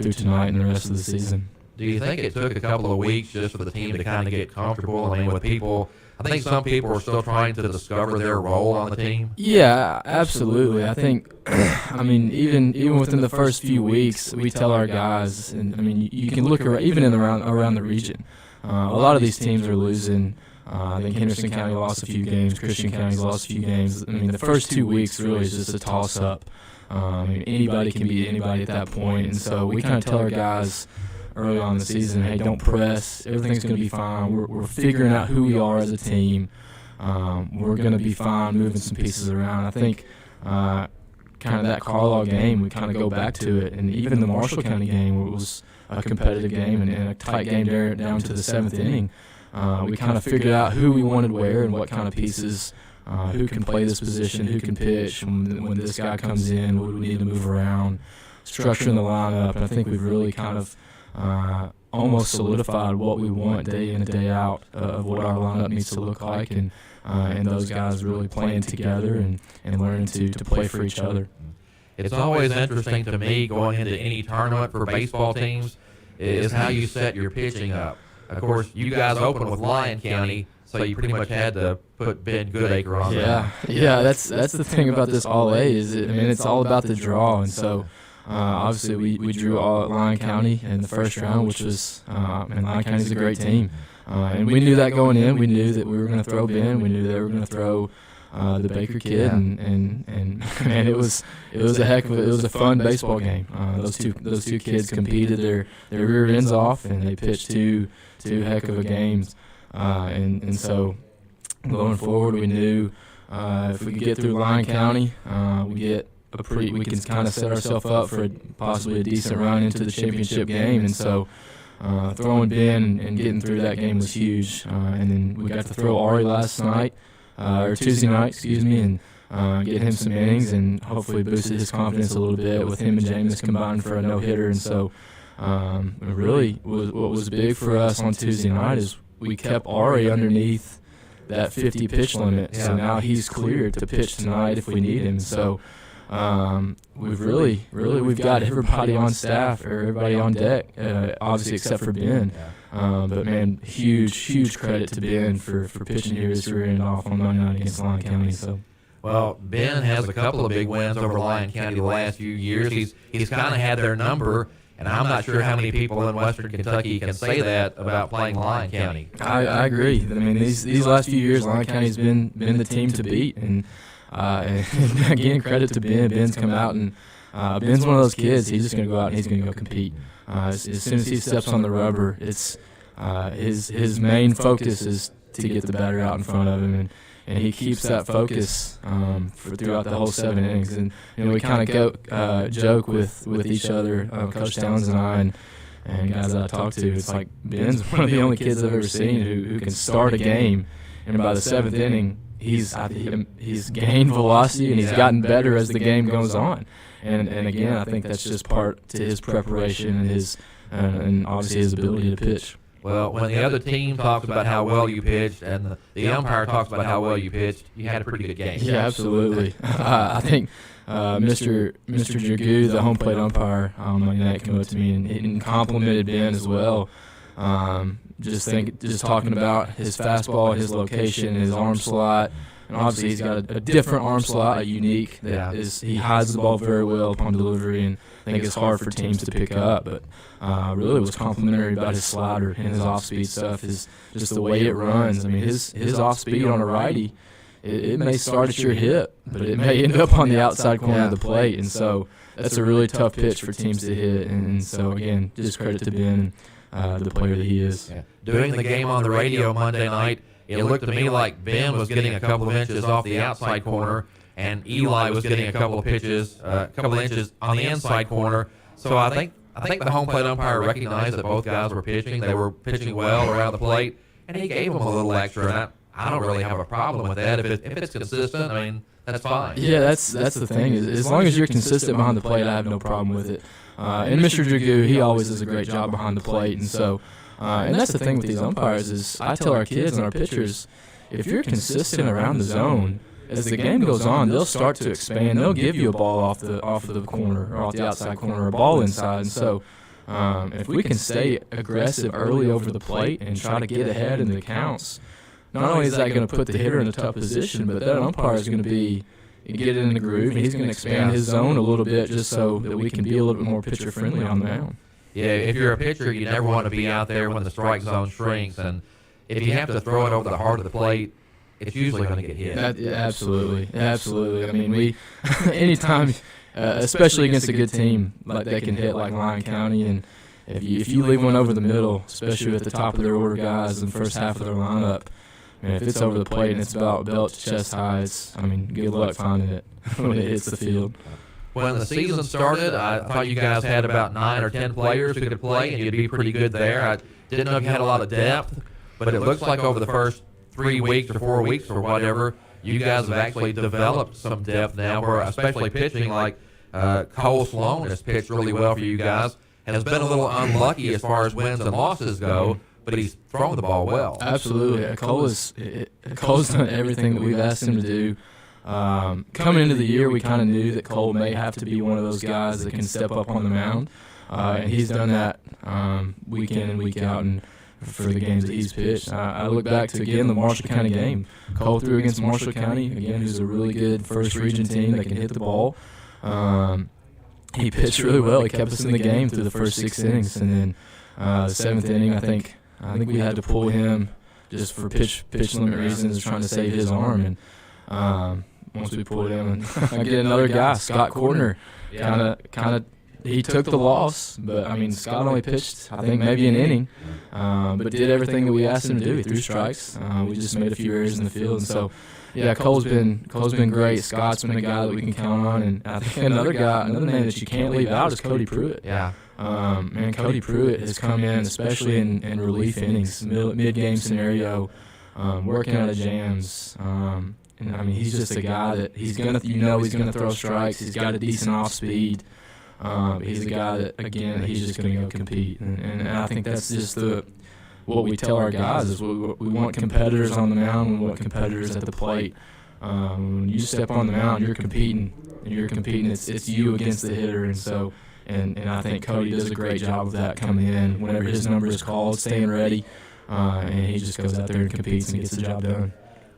through tonight and the rest of the season. Do you think it took a couple of weeks just for the team to kind of get comfortable? I mean, with people, I think some people are still trying to discover their role on the team. Yeah, absolutely. I think, I mean, even within the first few weeks, we tell our guys, and I mean, you can look around, even around the region. A lot of these teams are losing. I think Henderson County lost a few games. Christian County's lost a few games. I mean, the first 2 weeks really is just a toss-up. I mean, anybody can beat anybody at that point. And so we kind of tell our guys early on in the season, hey, don't press. Everything's going to be fine. We're figuring out who we are as a team. We're going to be fine moving some pieces around. I think kind of that Carlisle game, we kind of go back to it. And even the Marshall County game, where it was a competitive game and a tight game there down to the 7th inning, we kind of figured out who we wanted where and what kind of pieces, who can play this position, who can pitch. When this guy comes in, what do we need to move around, structuring the lineup. And I think we've really kind of almost solidified what we want day in and day out of what our lineup needs to look like, and those guys really playing together and learning to play for each other. It's always interesting to me going into any tournament for baseball teams is how you set your pitching up. Of course, you guys opened with Lyon County, so you pretty much had to put Ben Goodacre on there. Yeah, that's the thing about this All A is, it's all about the draw, and so obviously we drew all at Lyon County in the first round, which was, and Lyon County's a great team, and we knew that going in. We knew that we were going to throw Ben. We knew they were going to throw the Baker kid, and man, it was a fun baseball game. Those two kids competed their rear ends off, and they pitched two heck of a games. And so going forward, we knew if we could get through Lyon County, we can kind of set ourselves up for possibly a decent run into the championship game. And so throwing Ben and getting through that game was huge. And then we got to throw Ari last night. Or Tuesday night, and get him some innings, and hopefully boosted his confidence a little bit with him and Jameis combined for a no-hitter. And so really what was big for us on Tuesday night is we kept Ari underneath that 50 pitch limit. So now he's cleared to pitch tonight if we need him. So we've got everybody on staff, or everybody on deck, obviously except for Ben. But man, huge credit to Ben for pitching here his rear end off on Monday night against Lyon County. So, well, Ben has a couple of big wins over Lyon County the last few years. He's kind of had their number, and I'm not sure how many people in Western Kentucky can say that about playing Lyon County. I agree. I mean, these last few years, Lyon County's been the team to beat, and again, credit to Ben. Ben's come out, and Ben's one of those kids. He's just going to go out and he's going to go compete. As soon as he steps on the rubber, it's his main focus is to get the batter out in front of him, and he keeps that focus throughout the whole 7 innings. And we kind of joke with each other, Coach Towns and I, and guys that I talk to. It's like Ben's one of the only kids I've ever seen who can start a game, and by the 7th inning, he's gained velocity and he's gotten better as the game goes on. And again, I think that's just part to his preparation and his and obviously his ability to pitch. Well, when the other team talks about how well you pitched and the umpire talks about how well you pitched, you had a pretty good game. Yeah, absolutely. I think Mr. Dragoo, the home plate umpire, Monday night came up to me and complimented Ben as well. Just talking about his fastball, his location, his arm slot. And obviously he's got a different arm slot, a unique he hides the ball very well upon delivery, and I think it's hard for teams to pick up. But really, was complimentary about his slider and his off-speed stuff, is just the way it runs. I mean, his off-speed on a righty, it may start at your hip, but it may end up on the outside corner of the plate, and so that's a really tough pitch for teams to hit. And so again, just credit to Ben, the player that he is. Yeah. Doing the game on the radio Monday night, it looked to me like Ben was getting a couple of inches off the outside corner, and Eli was getting a couple of inches on the inside corner. So I think the home plate umpire recognized that both guys were pitching. They were pitching well around the plate, and he gave them a little extra. And I don't really have a problem with that. If it's consistent, I mean, that's fine. Yeah, that's the thing. As long as you're consistent behind the plate, I have no problem with it. And Mr. Dragoo, he always does a great job behind the plate, and so. And that's the thing with these umpires is I tell our kids and our pitchers, if you're consistent around the zone, as the game goes on, they'll start to expand. They'll give you a ball off the corner or off the outside corner, or a ball inside. And so if we can stay aggressive early over the plate and try to get ahead in the counts, not only is that going to put the hitter in a tough position, but that umpire is going to get in the groove, and he's going to expand his zone a little bit just so that we can be a little bit more pitcher-friendly on the mound. Yeah, if you're a pitcher, you never want to be out there when the strike zone shrinks, and if you have to throw it over the heart of the plate, it's usually going to get hit. Absolutely. I mean, we anytime, especially against a good team like that can hit like Lyon County, and if you leave one over the middle, especially at the top of their order guys in the first half of their lineup, man, if it's over the plate and it's about belt to chest highs, I mean, good luck finding it when it hits the field. When the season started, I thought you guys had about 9 or 10 players who could play, and you'd be pretty good there. I didn't know if you had a lot of depth. but it looks like over the first 3 weeks or 4 weeks or whatever, you guys have actually developed some depth now, where especially pitching like Cole Sloan has pitched really well for you guys and has been a little unlucky as far as wins and losses go, but he's thrown the ball well. Absolutely. Cole's done everything that we've asked him to do. Coming into the year, we kind of knew that Cole may have to be one of those guys that can step up on the mound, and he's done that week in and week out and for the games that he's pitched. I look back to, again, the Marshall County game. Cole threw against Marshall County, again, who's a really good first region team that can hit the ball. He pitched really well. He kept us in the game through the first 6 innings, and then the 7th inning, I think we had to pull him just for pitch limit reasons, trying to save his arm. And once we pulled him, and I get another guy, Scott Kortner, kind of. He took the loss, but I mean, Scott only pitched, I think, maybe an inning, but did everything that we asked him to do. He threw strikes. We just made a few errors in the field, and so yeah, Cole's been great. Scott's been a guy that we can count on, and I think another name that you can't leave out is Cody Pruitt. Yeah. Man, Cody Pruitt has come in, especially in relief innings, mid-game scenario, working out of jams. And I mean, he's just a guy that he's gonna throw strikes. He's got a decent off speed. He's a guy that, again, he's just going to go compete. And I think that's just what we tell our guys is we want competitors on the mound, we want competitors at the plate. When you step on the mound, you're competing. It's you against the hitter. And so, and I think Cody does a great job of that coming in whenever his number is called, staying ready, and he just goes out there and competes and gets the job done.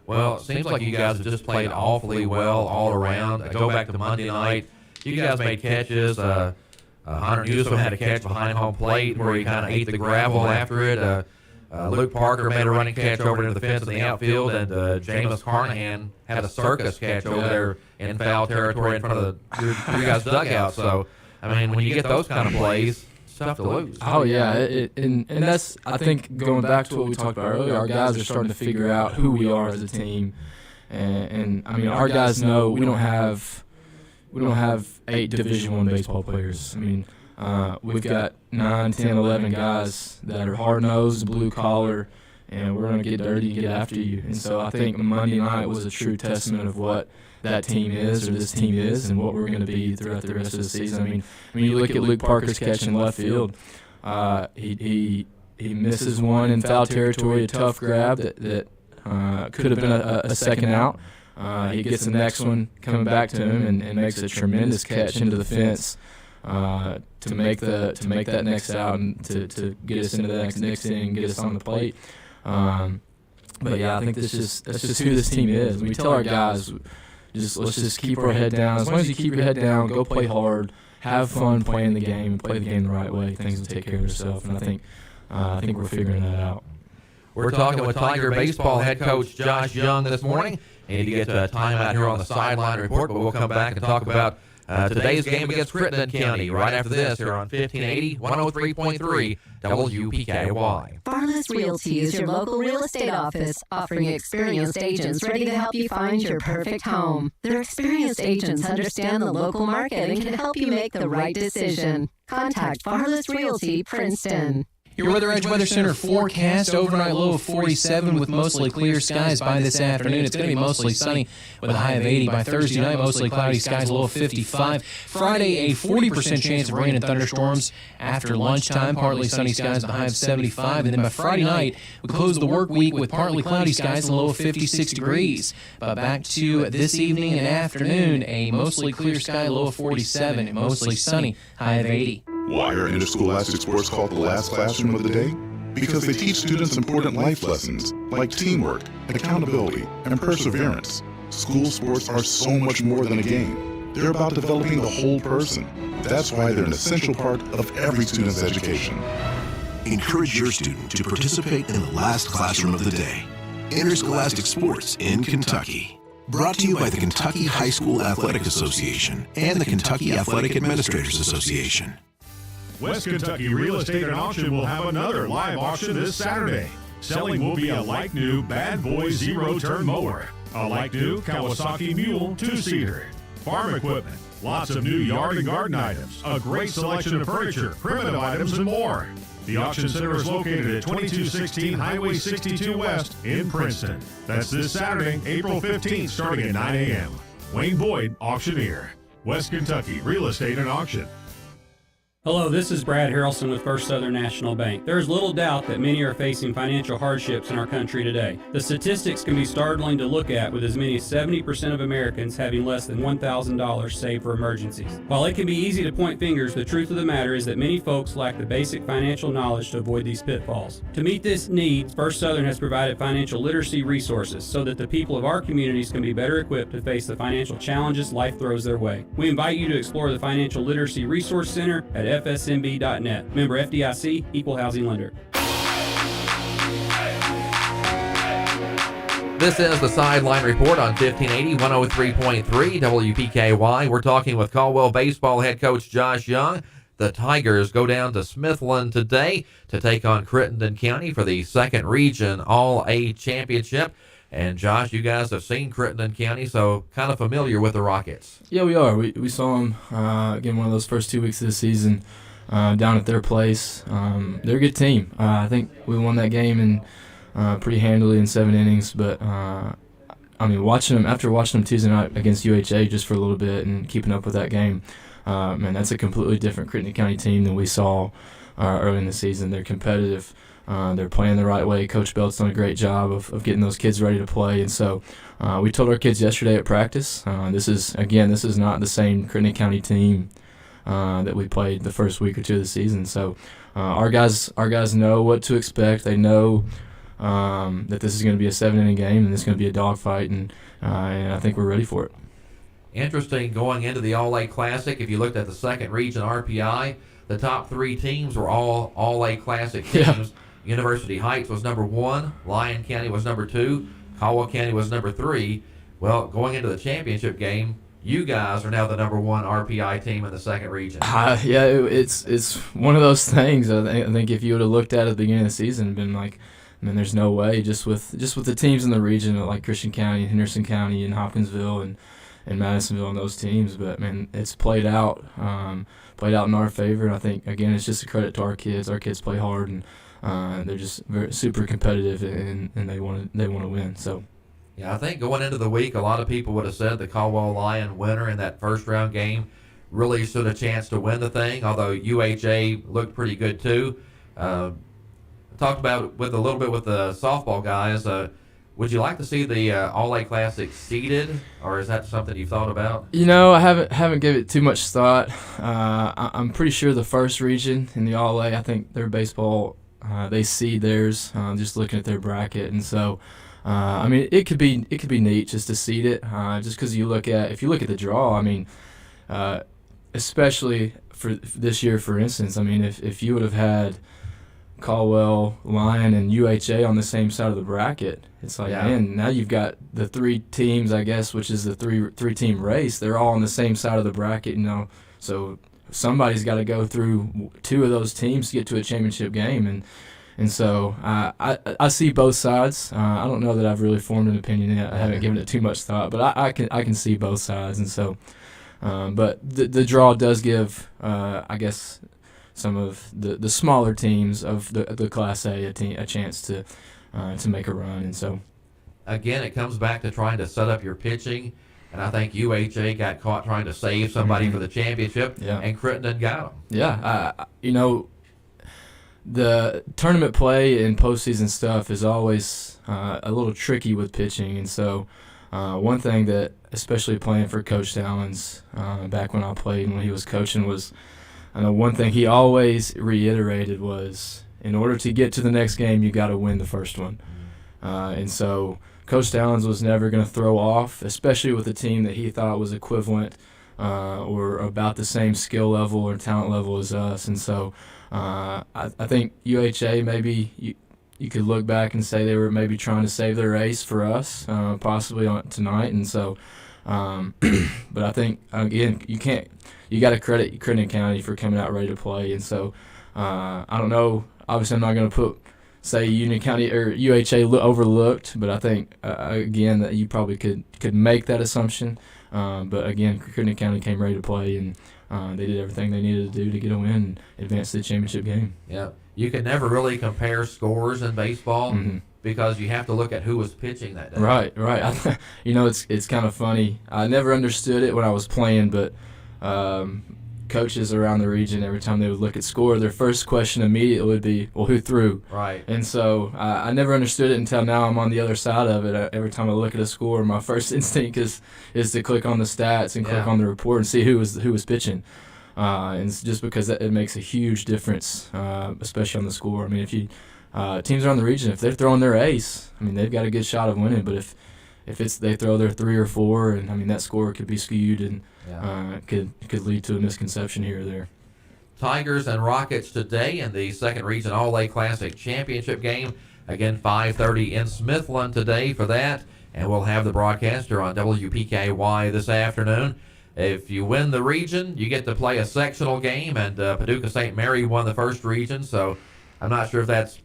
Well, it seems like you guys have just played awfully well all around. I go back to Monday night. You guys made catches. Hunter Newsom had a catch behind home plate where he kind of ate the gravel after it. Luke Parker made a running catch over into the fence in the outfield, and Jameis Carnahan had a circus catch over there in foul territory in front of your guys' dugout. So, I mean, when you get those kind of plays, it's tough to lose. Oh, yeah. And that's, I think, going back to what we talked about earlier, our guys are starting to figure out who we are as a team. And I mean, our guys know we don't have 8 Division I baseball players. I mean, we've got 9, 10, 11 guys that are hard-nosed, blue-collar, and we're going to get dirty, get after you. And so I think Monday night was a true testament of what that team is, or this team is, and what we're going to be throughout the rest of the season. I mean, when you look at Luke Parker's catch in left field, he misses one in foul territory, a tough grab that could have been a second out. He gets the next one coming back to him and makes a tremendous catch into the fence to make that next out and to get us into the next inning, get us on the plate. But yeah, I think that's just who this team is. We tell our guys, let's just keep our head down. As long as you keep your head down, go play hard, have fun playing the game, and play the game the right way, things will take care of themselves. And I think we're figuring that out. We're talking with Tiger baseball head coach Josh Young this morning. And you get a timeout here on the sideline report, but we'll come back and talk about today's game against Crittenden County right after this here on 1580, 103.3 WPKY. Farless Realty is your local real estate office, offering experienced agents ready to help you find your perfect home. Their experienced agents understand the local market and can help you make the right decision. Contact Farless Realty Princeton. Your Weather Edge Weather Center forecast, overnight low of 47 with mostly clear skies by this afternoon. It's going to be mostly sunny with a high of 80 by Thursday night, mostly cloudy skies, low of 55. Friday, a 40% chance of rain and thunderstorms after lunchtime, partly sunny skies, with a high of 75. And then by Friday night, we close the work week with partly cloudy skies and low of 56 degrees. But back to this evening and afternoon, a mostly clear sky, low of 47, and mostly sunny, high of 80. Why are interscholastic sports called the last classroom of the day? Because they teach students important life lessons like teamwork, accountability, and perseverance. School sports are so much more than a game. They're about developing the whole person. That's why they're an essential part of every student's education. Encourage your student to participate in the last classroom of the day. Interscholastic Sports in Kentucky. Brought to you by the Kentucky High School Athletic Association and the Kentucky Athletic Administrators Association. West Kentucky Real Estate and Auction will have another live auction this Saturday. Selling will be a like-new Bad Boy zero-turn mower, a like-new Kawasaki Mule 2-seater, farm equipment, lots of new yard and garden items, a great selection of furniture, primitive items, and more. The auction center is located at 2216 Highway 62 West in Princeton. That's this Saturday, April 15th, starting at 9 a.m. Wayne Boyd, auctioneer. West Kentucky Real Estate and Auction. Hello, this is Brad Harrelson with First Southern National Bank. There is little doubt that many are facing financial hardships in our country today. The statistics can be startling to look at, with as many as 70% of Americans having less than $1,000 saved for emergencies. While it can be easy to point fingers, the truth of the matter is that many folks lack the basic financial knowledge to avoid these pitfalls. To meet this need, First Southern has provided financial literacy resources so that the people of our communities can be better equipped to face the financial challenges life throws their way. We invite you to explore the Financial Literacy Resource Center at fsmb.net. Member FDIC, Equal Housing Lender. This is the Sideline Report on 1580, 103.3 WPKY. We're talking with Caldwell baseball head coach Josh Young. The Tigers go down to Smithland today to take on Crittenden County for the second region All-A championship. And Josh, you guys have seen Crittenden County, so kind of familiar with the Rockets. Yeah, we are. We saw them, again, one of those first 2 weeks of the season down at their place. They're a good team. I think we won that game in pretty handily in 7 innings. But, I mean, after watching them Tuesday night against UHA just for a little bit and keeping up with that game, man, that's a completely different Crittenden County team than we saw early in the season. They're competitive. They're playing the right way. Coach Belt's done a great job of getting those kids ready to play. And so we told our kids yesterday at practice, this is not the same Crittenden County team that we played the first week or two of the season. So our guys know what to expect. They know that this is going to be a 7-inning game and this is going to be a dogfight, and I think we're ready for it. Interesting, going into the All-A Classic, if you looked at the second region RPI, the top 3 teams were all All-A Classic teams. Yeah. University Heights was number 1, Lyon County was number 2, Caldwell County was number 3. Well, going into the championship game, you guys are now the number 1 RPI team in the second region. Yeah, it's one of those things. I think if you would have looked at it at the beginning of the season and been like, man, there's no way, just with the teams in the region like Christian County, Henderson County, and Hopkinsville, and Madisonville, and those teams. But man, it's played out in our favor. And I think again, it's just a credit to our kids. Our kids play hard, and they're just super competitive, and they want to win. So, yeah, I think going into the week, a lot of people would have said the Caldwell Lion winner in that first round game really stood a chance to win the thing. Although UHA looked pretty good too. Talked about a little bit with the softball guys. Would you like to see the All-A Classic seeded, or is that something you've thought about? You know, I haven't given it too much thought. I'm pretty sure the first region in the All-A, I think their baseball. They seed theirs, just looking at their bracket, and so I mean it could be neat just to seed it, just because if you look at the draw. I mean, especially for this year, for instance. I mean, if you would have had Caldwell, Lyon, and UHA on the same side of the bracket, it's like, man, now you've got the 3 teams, I guess, which is the three team race. They're all on the same side of the bracket, so somebody's got to go through 2 of those teams to get to a championship game, and so I see both sides. I don't know that I've really formed an opinion yet. I haven't given it too much thought, but I can see both sides, and so but the draw does give I guess some of the smaller teams of the Class A a chance to make a run, and so again it comes back to trying to set up your pitching. And I think UHA got caught trying to save somebody for the championship, and Crittenden got them. Yeah, the tournament play and postseason stuff is always a little tricky with pitching. And so one thing that, especially playing for Coach Dowlins back when I played and when he was coaching, was I know one thing he always reiterated was, in order to get to the next game, you got to win the first one. And so Coach Dowlins was never going to throw off, especially with a team that he thought was equivalent or about the same skill level or talent level as us. And so I think UHA, maybe you could look back and say they were maybe trying to save their ace for us, possibly tonight. And so, but I think, again, you got to credit Crittenden County for coming out ready to play. And so I don't know. Obviously, I'm not going to say Union County or UHA overlooked, but I think again that you probably could make that assumption. But again, Crittenden County came ready to play, and they did everything they needed to do to get a win and advance to the championship game. Yeah, you can never really compare scores in baseball because you have to look at who was pitching that day. Right. It's kind of funny. I never understood it when I was playing, but coaches around the region, every time they would look at score, their first question immediately would be, well, who threw? Right. And so I never understood it until now I'm on the other side of it. Every time I look at a score, my first instinct is to click on the stats and click on the report and see who was pitching. And it's just because it makes a huge difference, especially on the score. I mean, if you teams around the region, if they're throwing their ace, I mean, they've got a good shot of winning. But if they throw their 3 or 4, and I mean that score could be skewed and could lead to a misconception here or there. Tigers and Rockets today in the second region All-A Classic Championship game. Again, 5:30 in Smithland today for that, and we'll have the broadcaster on WPKY this afternoon. If you win the region, you get to play a sectional game, and Paducah St. Mary won the first region, so I'm not sure if that's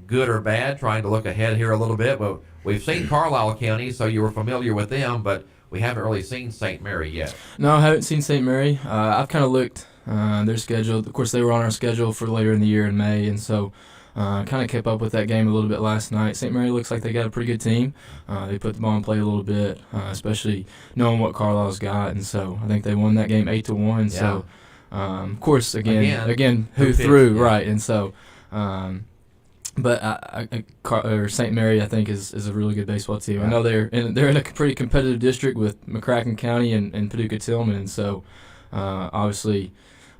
good or bad, trying to look ahead here a little bit, but we've seen Carlisle County, so you were familiar with them, but we haven't really seen St. Mary yet. No, I haven't seen St. Mary. I've kind of looked their schedule. Of course, they were on our schedule for later in the year in May, and so kind of kept up with that game a little bit last night. St. Mary looks like they got a pretty good team. They put the ball in play a little bit, especially knowing what Carlisle's got, and so I think they won that game 8-1. Yeah. So, of course, again, who threw, right, and so. But St. Mary, I think, is a really good baseball team. Yeah. I know they're in a pretty competitive district with McCracken County and Paducah-Tillman, and so obviously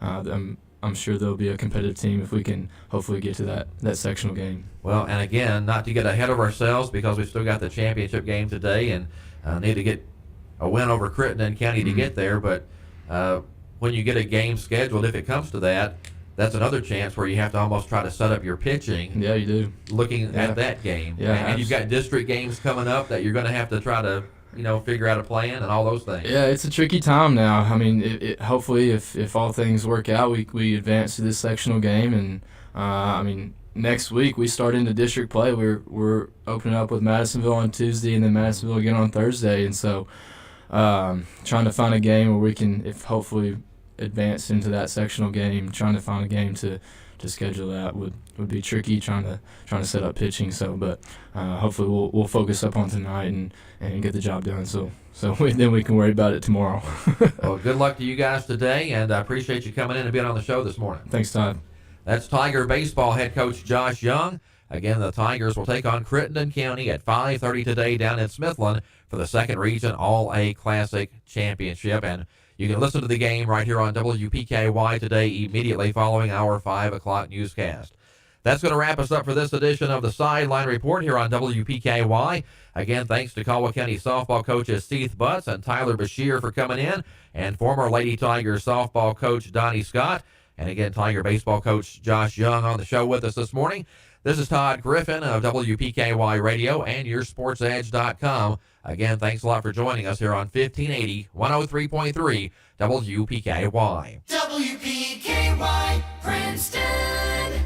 I'm sure they'll be a competitive team if we can hopefully get to that sectional game. Well, and again, not to get ahead of ourselves because we've still got the championship game today and need to get a win over Crittenden County to get there, but when you get a game scheduled, if it comes to that, that's another chance where you have to almost try to set up your pitching. Yeah, you do. Looking at that game. Yeah, and you've got district games coming up that you're going to have to try to, figure out a plan and all those things. Yeah, it's a tricky time now. I mean, hopefully if all things work out, we advance to this sectional game. And, I mean, next week we start into district play. We're opening up with Madisonville on Tuesday and then Madisonville again on Thursday. And so trying to find a game where we can, if hopefully – advance into that sectional game, trying to find a game to schedule that would be tricky, trying to set up pitching. So, but hopefully we'll focus up on tonight and get the job done. So then we can worry about it tomorrow. Well, good luck to you guys today, and I appreciate you coming in and being on the show this morning. Thanks, Todd. That's Tiger baseball head coach Josh Young. Again, the Tigers will take on Crittenden County at 5:30 today down in Smithland for the second region All-A Classic Championship. And you can listen to the game right here on WPKY today immediately following our 5 o'clock newscast. That's going to wrap us up for this edition of the Sideline Report here on WPKY. Again, thanks to Caldwell County softball coaches Steve Butts and Tyler Bashir for coming in, and former Lady Tigers softball coach Donnie Scott, and again, Tiger baseball coach Josh Young on the show with us this morning. This is Todd Griffin of WPKY Radio and YourSportsEdge.com. Again, thanks a lot for joining us here on 1580, 103.3 WPKY. WPKY Princeton.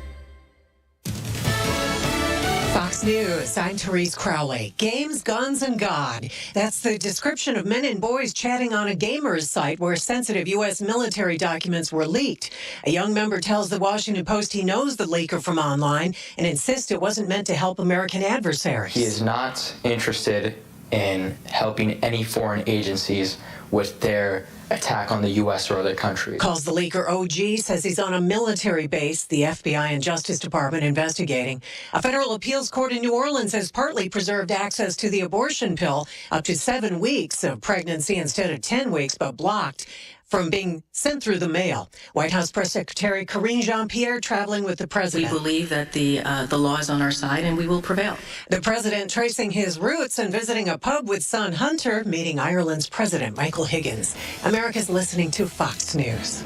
Fox News, I'm Therese Crowley. Games, guns, and God. That's the description of men and boys chatting on a gamer's site where sensitive U.S. military documents were leaked. A young member tells the Washington Post he knows the leaker from online and insists it wasn't meant to help American adversaries. He is not interested in helping any foreign agencies with their attack on the U.S. or other countries. Calls the leaker OG, says he's on a military base, the FBI and Justice Department investigating. A federal appeals court in New Orleans has partly preserved access to the abortion pill up to 7 weeks of pregnancy instead of 10 weeks, but blocked from being sent through the mail. White House Press Secretary Karine Jean-Pierre traveling with the president. We believe that the law is on our side and we will prevail. The president tracing his roots and visiting a pub with son Hunter, meeting Ireland's President Michael Higgins. America's listening to Fox News.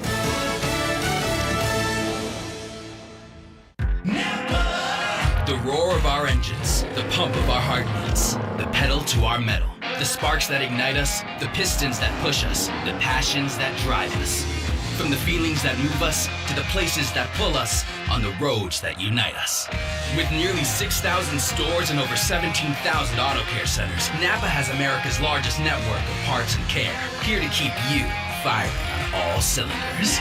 The roar of our engines, the pump of our heartbeats, the pedal to our metal, the sparks that ignite us, the pistons that push us, the passions that drive us. From the feelings that move us to the places that pull us on the roads that unite us. With nearly 6,000 stores and over 17,000 auto care centers, Napa has America's largest network of parts and care, here to keep you firing on all cylinders.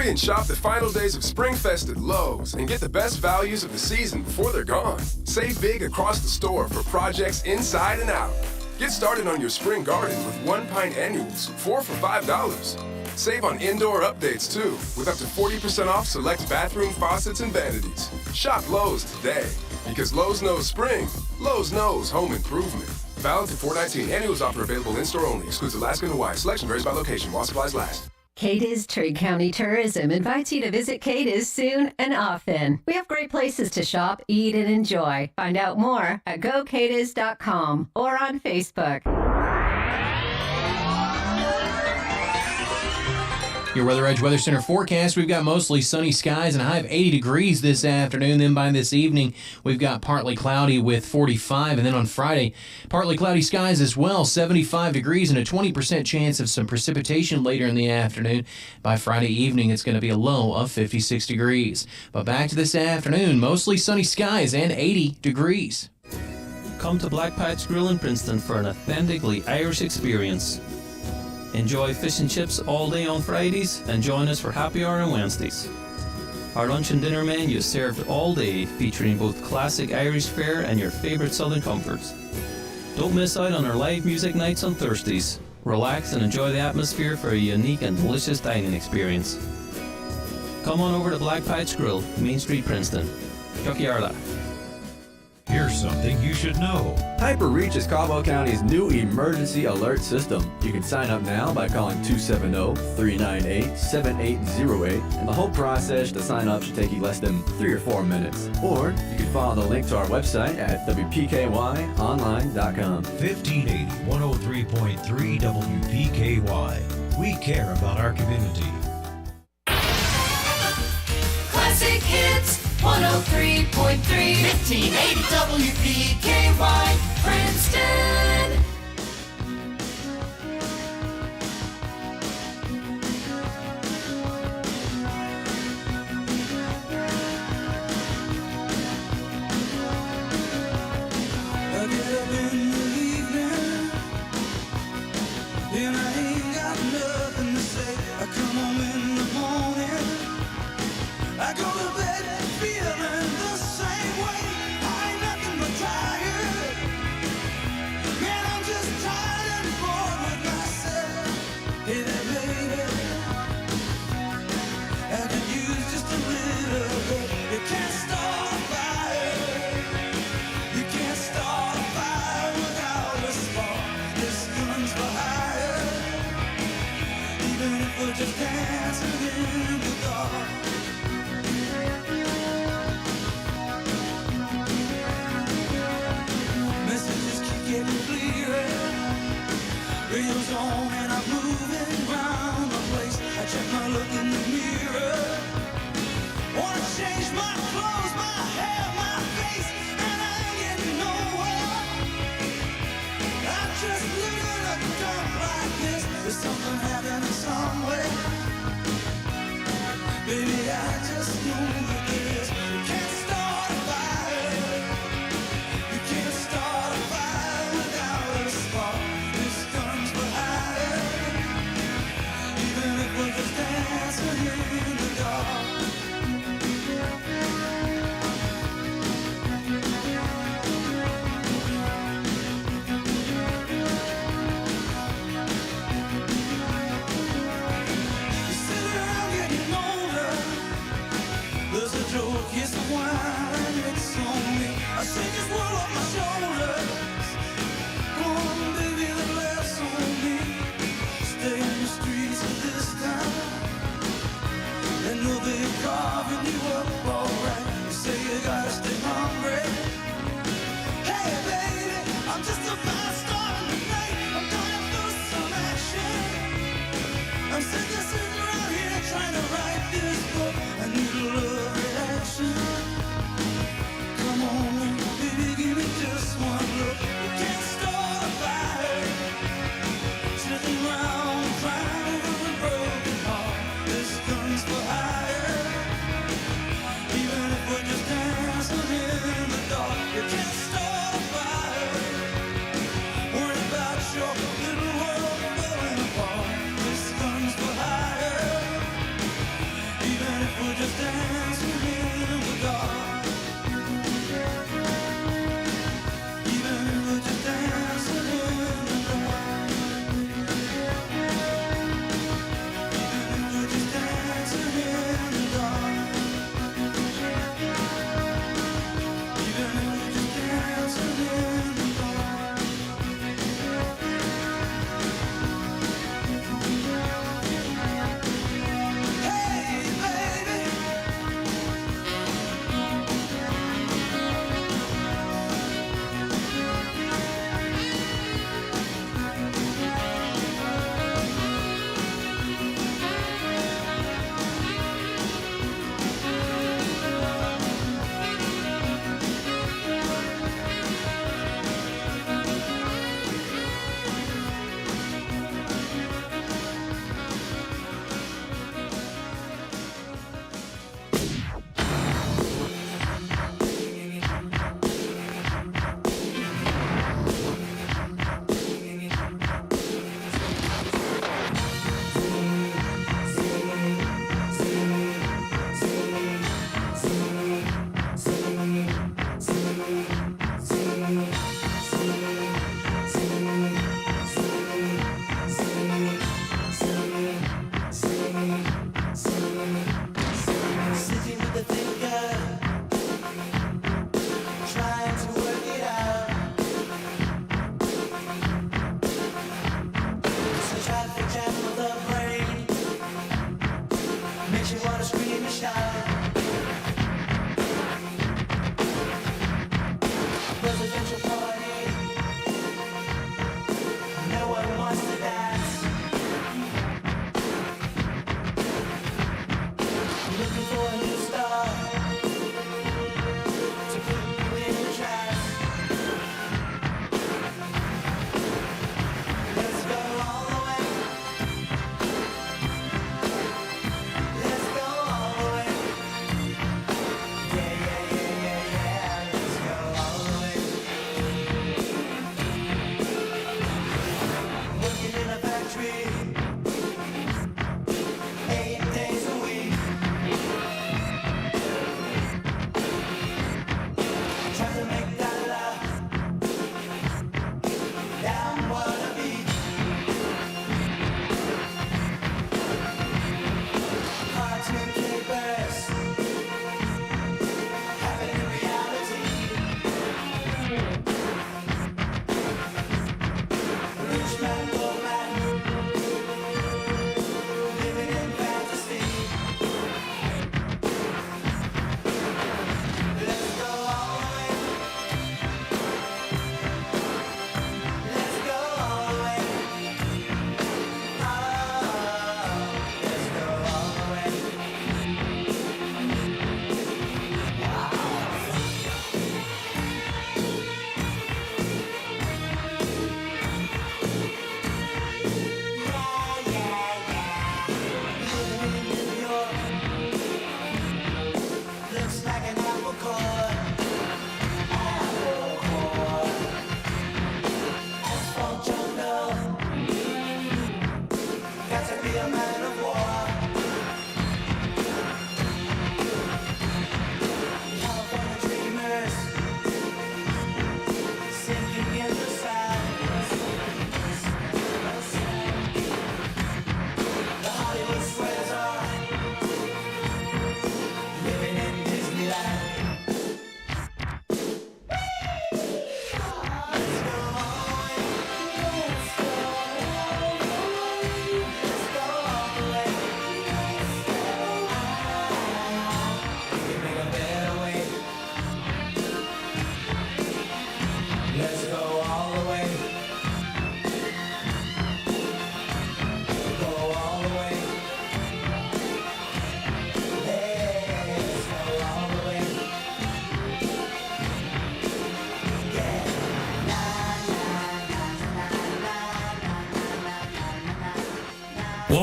Hurry and shop the final days of Springfest at Lowe's and get the best values of the season before they're gone. Save big across the store for projects inside and out. Get started on your spring garden with 1 pint annuals, 4 for $5. Save on indoor updates too, with up to 40% off select bathroom faucets and vanities. Shop Lowe's today, because Lowe's knows spring, Lowe's knows home improvement. Valid to 4/19. Annuals offer available in-store only. Excludes Alaska and Hawaii. Selection varies by location while supplies last. Cadiz Trigg County Tourism invites you to visit Cadiz soon and often. We have great places to shop, eat, and enjoy. Find out more at gocadiz.com or on Facebook. Your Weather Edge Weather Center forecast, we've got mostly sunny skies and a high of 80 degrees this afternoon. Then by this evening, we've got partly cloudy with 45. And then on Friday, partly cloudy skies as well, 75 degrees and a 20% chance of some precipitation later in the afternoon. By Friday evening, it's going to be a low of 56 degrees. But back to this afternoon, mostly sunny skies and 80 degrees. Come to Black Patch Grill in Princeton for an authentically Irish experience. Enjoy fish and chips all day on Fridays and join us for happy hour on Wednesdays. Our lunch and dinner menu is served all day, featuring both classic Irish fare and your favorite southern comforts. Don't miss out on our live music nights on Thursdays. Relax and enjoy the atmosphere for a unique and delicious dining experience. Come on over to Black Patch Grill, Main Street, Princeton. Jokiarla. Here's something you should know. HyperReach is Caldwell County's new emergency alert system. You can sign up now by calling 270-398-7808, and the whole process to sign up should take you less than 3 or 4 minutes. Or you can follow the link to our website at WPKYonline.com. 1580 103.3 WPKY. We care about our community. Classic Hits 103.3 1580 WPKY Princeton. I get up in the evening, and I ain't got nothing to say. I come home in the morning, I go to bed feeling the same way. I ain't nothing but tired. Man, I'm just tired and bored with myself. Hey there, baby, I could use just a little bit. You can't start a fire. You can't start a fire without a spark. This gun's for hire. Even if we're just dancing in the dark. Messages keep getting clearer. Radio's on and I'm moving around the place. I check my look in the mirror. Wanna change my clothes, my hair, my face, and I ain't getting nowhere. I'm just living a dump like this. There's something happening somewhere. Baby, I just know that this. You can't start a fire. You can't start a fire without a spark. This gun's for hire. Even if we're just dancing in the dark. You sit around getting older. There's a joke, it's a wine, it's on me. I shake this world off my shoulders. Come on, baby, the laughs on me. Stay in the streets of this town, and they'll be carving you up alright. You say you gotta stay hungry. Hey, baby, I'm just about starting the night. I'm going for some action. I'm sick of sitting around here trying to write this book. I need a love reaction. Come on, baby, give me just one look.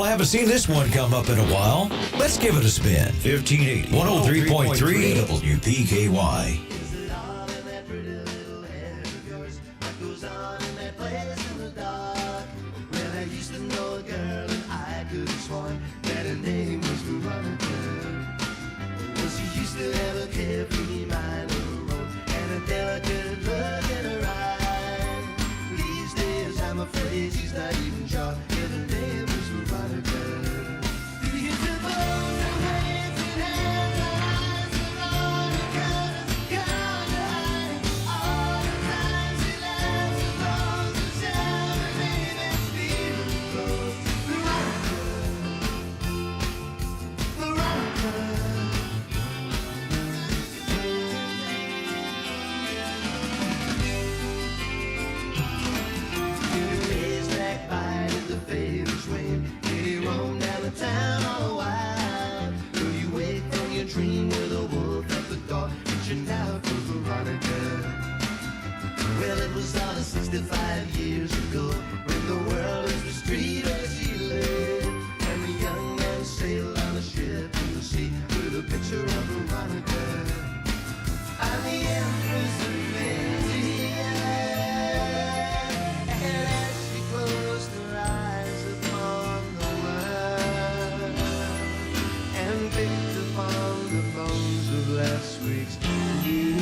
Well, I haven't seen this one come up in a while. Let's give it a spin. 1580, 103.3 WPKY. She's not even sure if her name is Veronica. Do you suppose the waves and hands are eyes Veronica? Kind of hiding all the time she laughs and blows and shouts her name and steals clothes. Veronica, town all wild. So you wake from your dream with a wolf at the door, reaching out for Veronica. Well, it was all 65 years ago, when the world was the street where she lived, and the young man sailed on a ship in the sea with a picture of Veronica. I'm the empress of India, and as she closed her eyes upon the world and picked upon the bones of last week's news,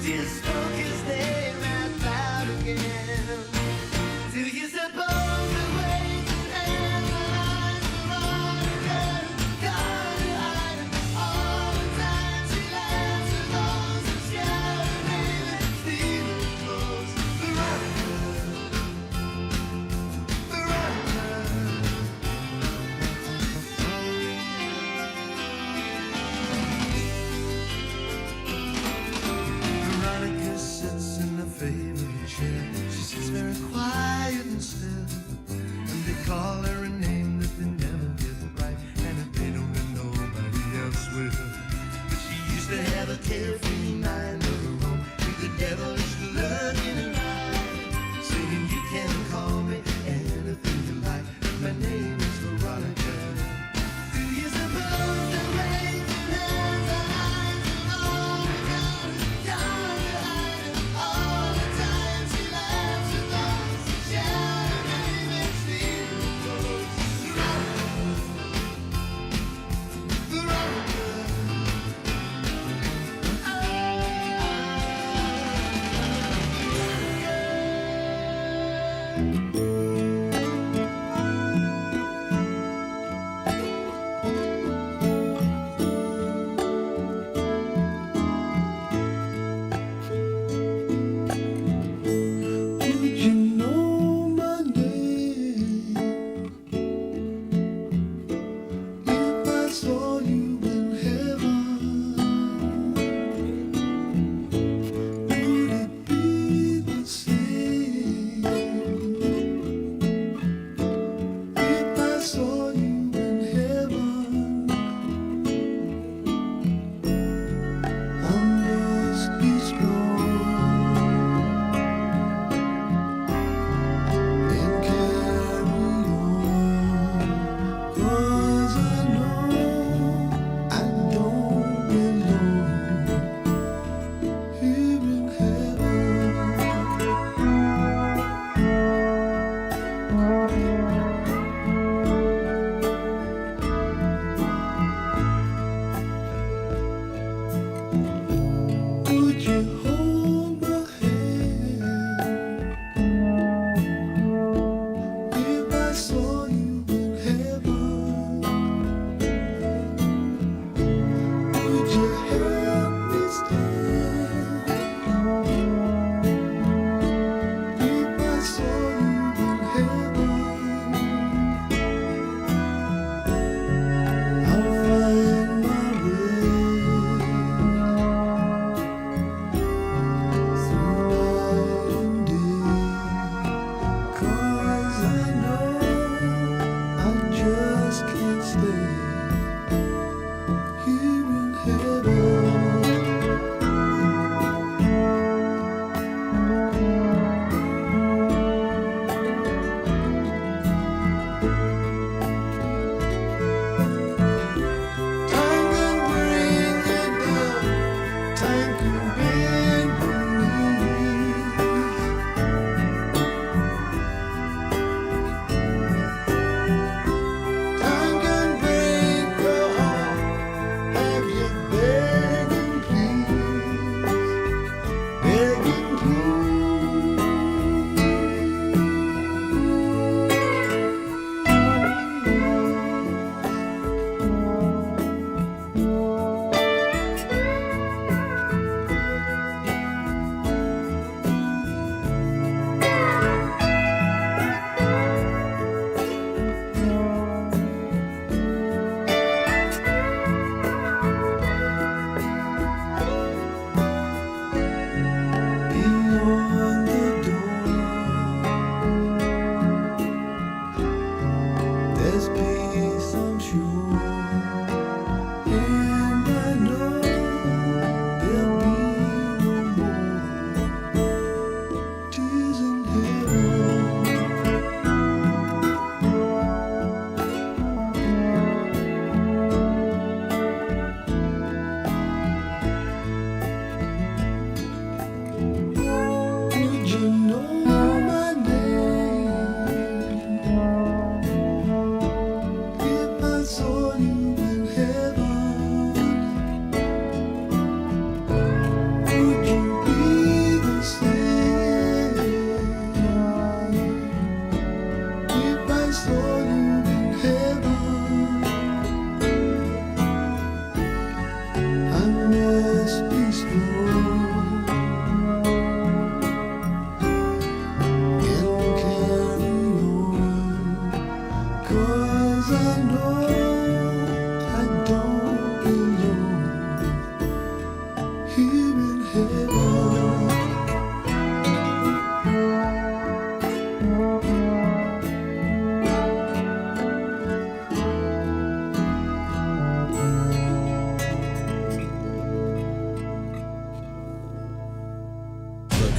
just spoke his name out loud again. Do you suppose the waves and hands and eyes Veronica gone to hide him all the time she laughs and goes and shouts her name and steals clothes? Veronica, Veronica. Veronica sits in her favorite chair. She sits very quiet and still, and they call her a name that they never get right, and if they don't, then nobody else will. But she used to have a carefree mind of her own, with the devilish look in her eye, saying you can call me anything you like, my name is Veronica. Do you suppose the waves and hands and eyes of Veronica gone to hide him all the time she laughs and goes and shouts her name and steals clothes? Veronica, Veronica.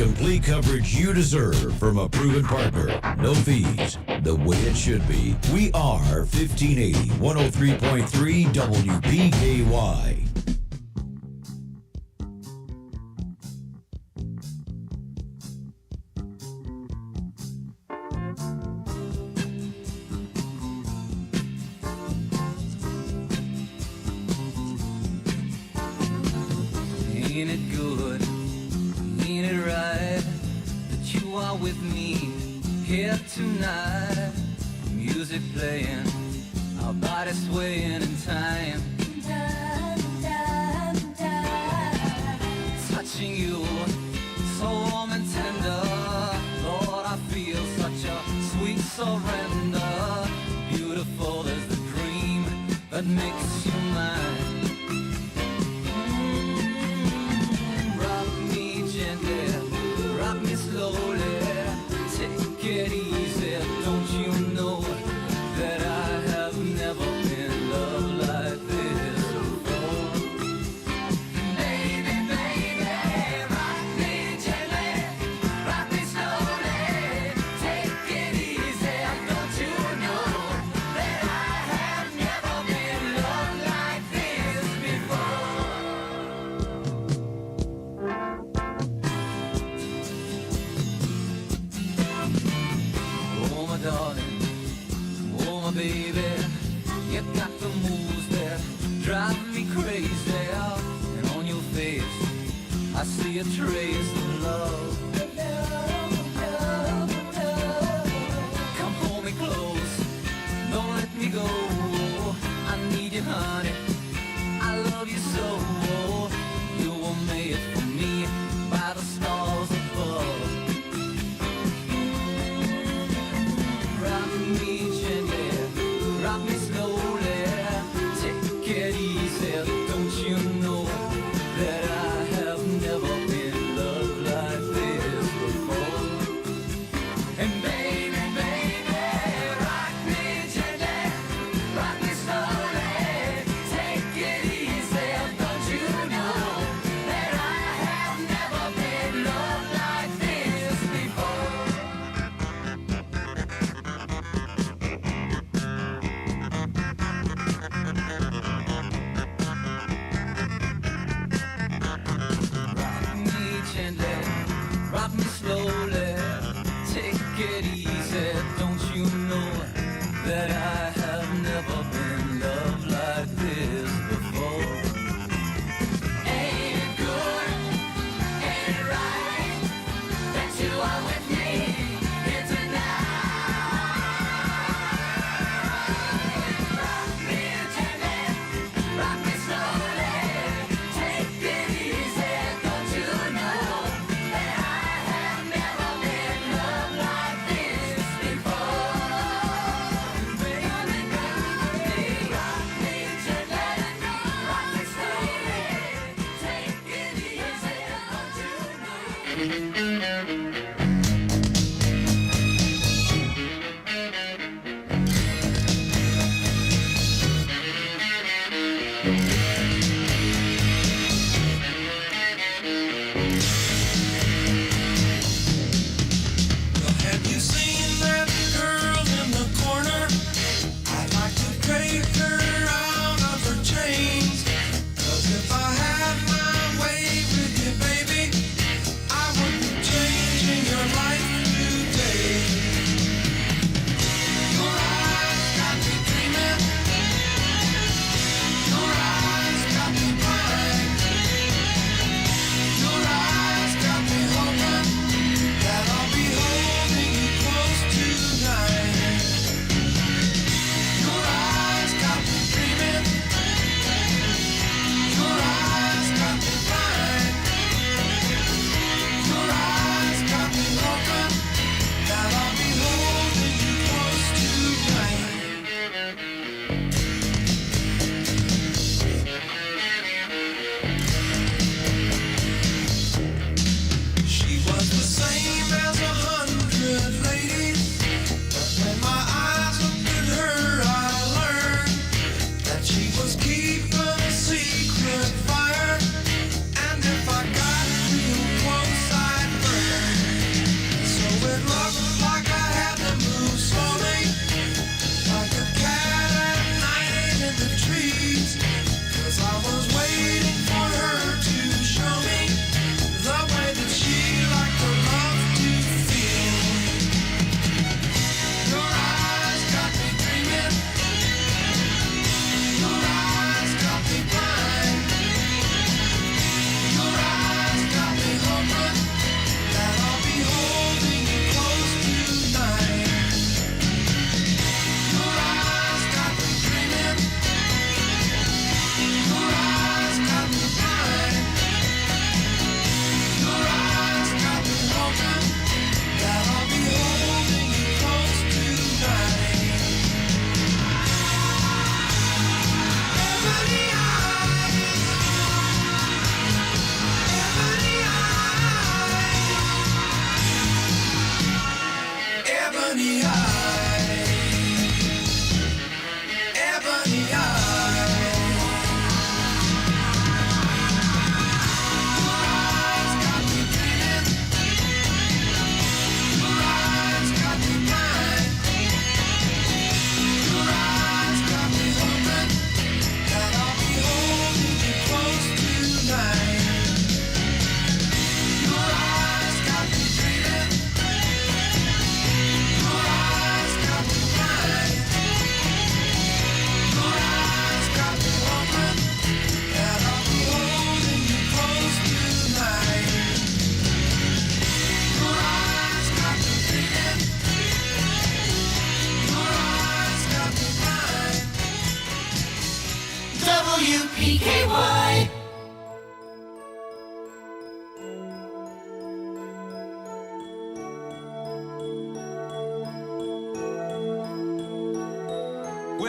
complete coverage you deserve from a proven partner. No fees. The way it should be. We are 1580 103.3 WPKY. Ain't it good, ain't it right that you are with me here tonight? Music playing, our bodies swaying in time. Touching you, so warm and tender. Lord, I feel such a sweet surrender. Beautiful as the dream that makes you mine. Rock me slowly, take it easy. Don't you know that I have never been loved like this before? Baby, baby, rock me gently, rock me slowly, take it easy. Don't you know that I have never been loved like this Oh, my darling, oh, my baby, you got the moves that drive me crazy. And on your face, I see a trace of love. Come hold me close, don't let me go. I need you, honey, I love you so. You were made for me by the stars above. Rock me gently, rock me slowly, take it easy. Don't you know that I have never been loved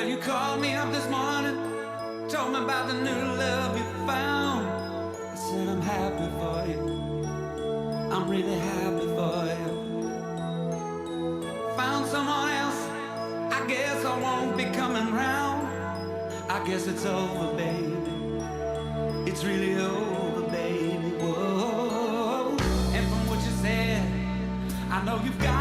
Well, you called me up this morning, told me about the new love you found. I said I'm happy for you, I'm really happy for you. Found someone else, I guess I won't be coming round. I guess it's over, baby, it's really over, baby, whoa. And from what you said, I know you've got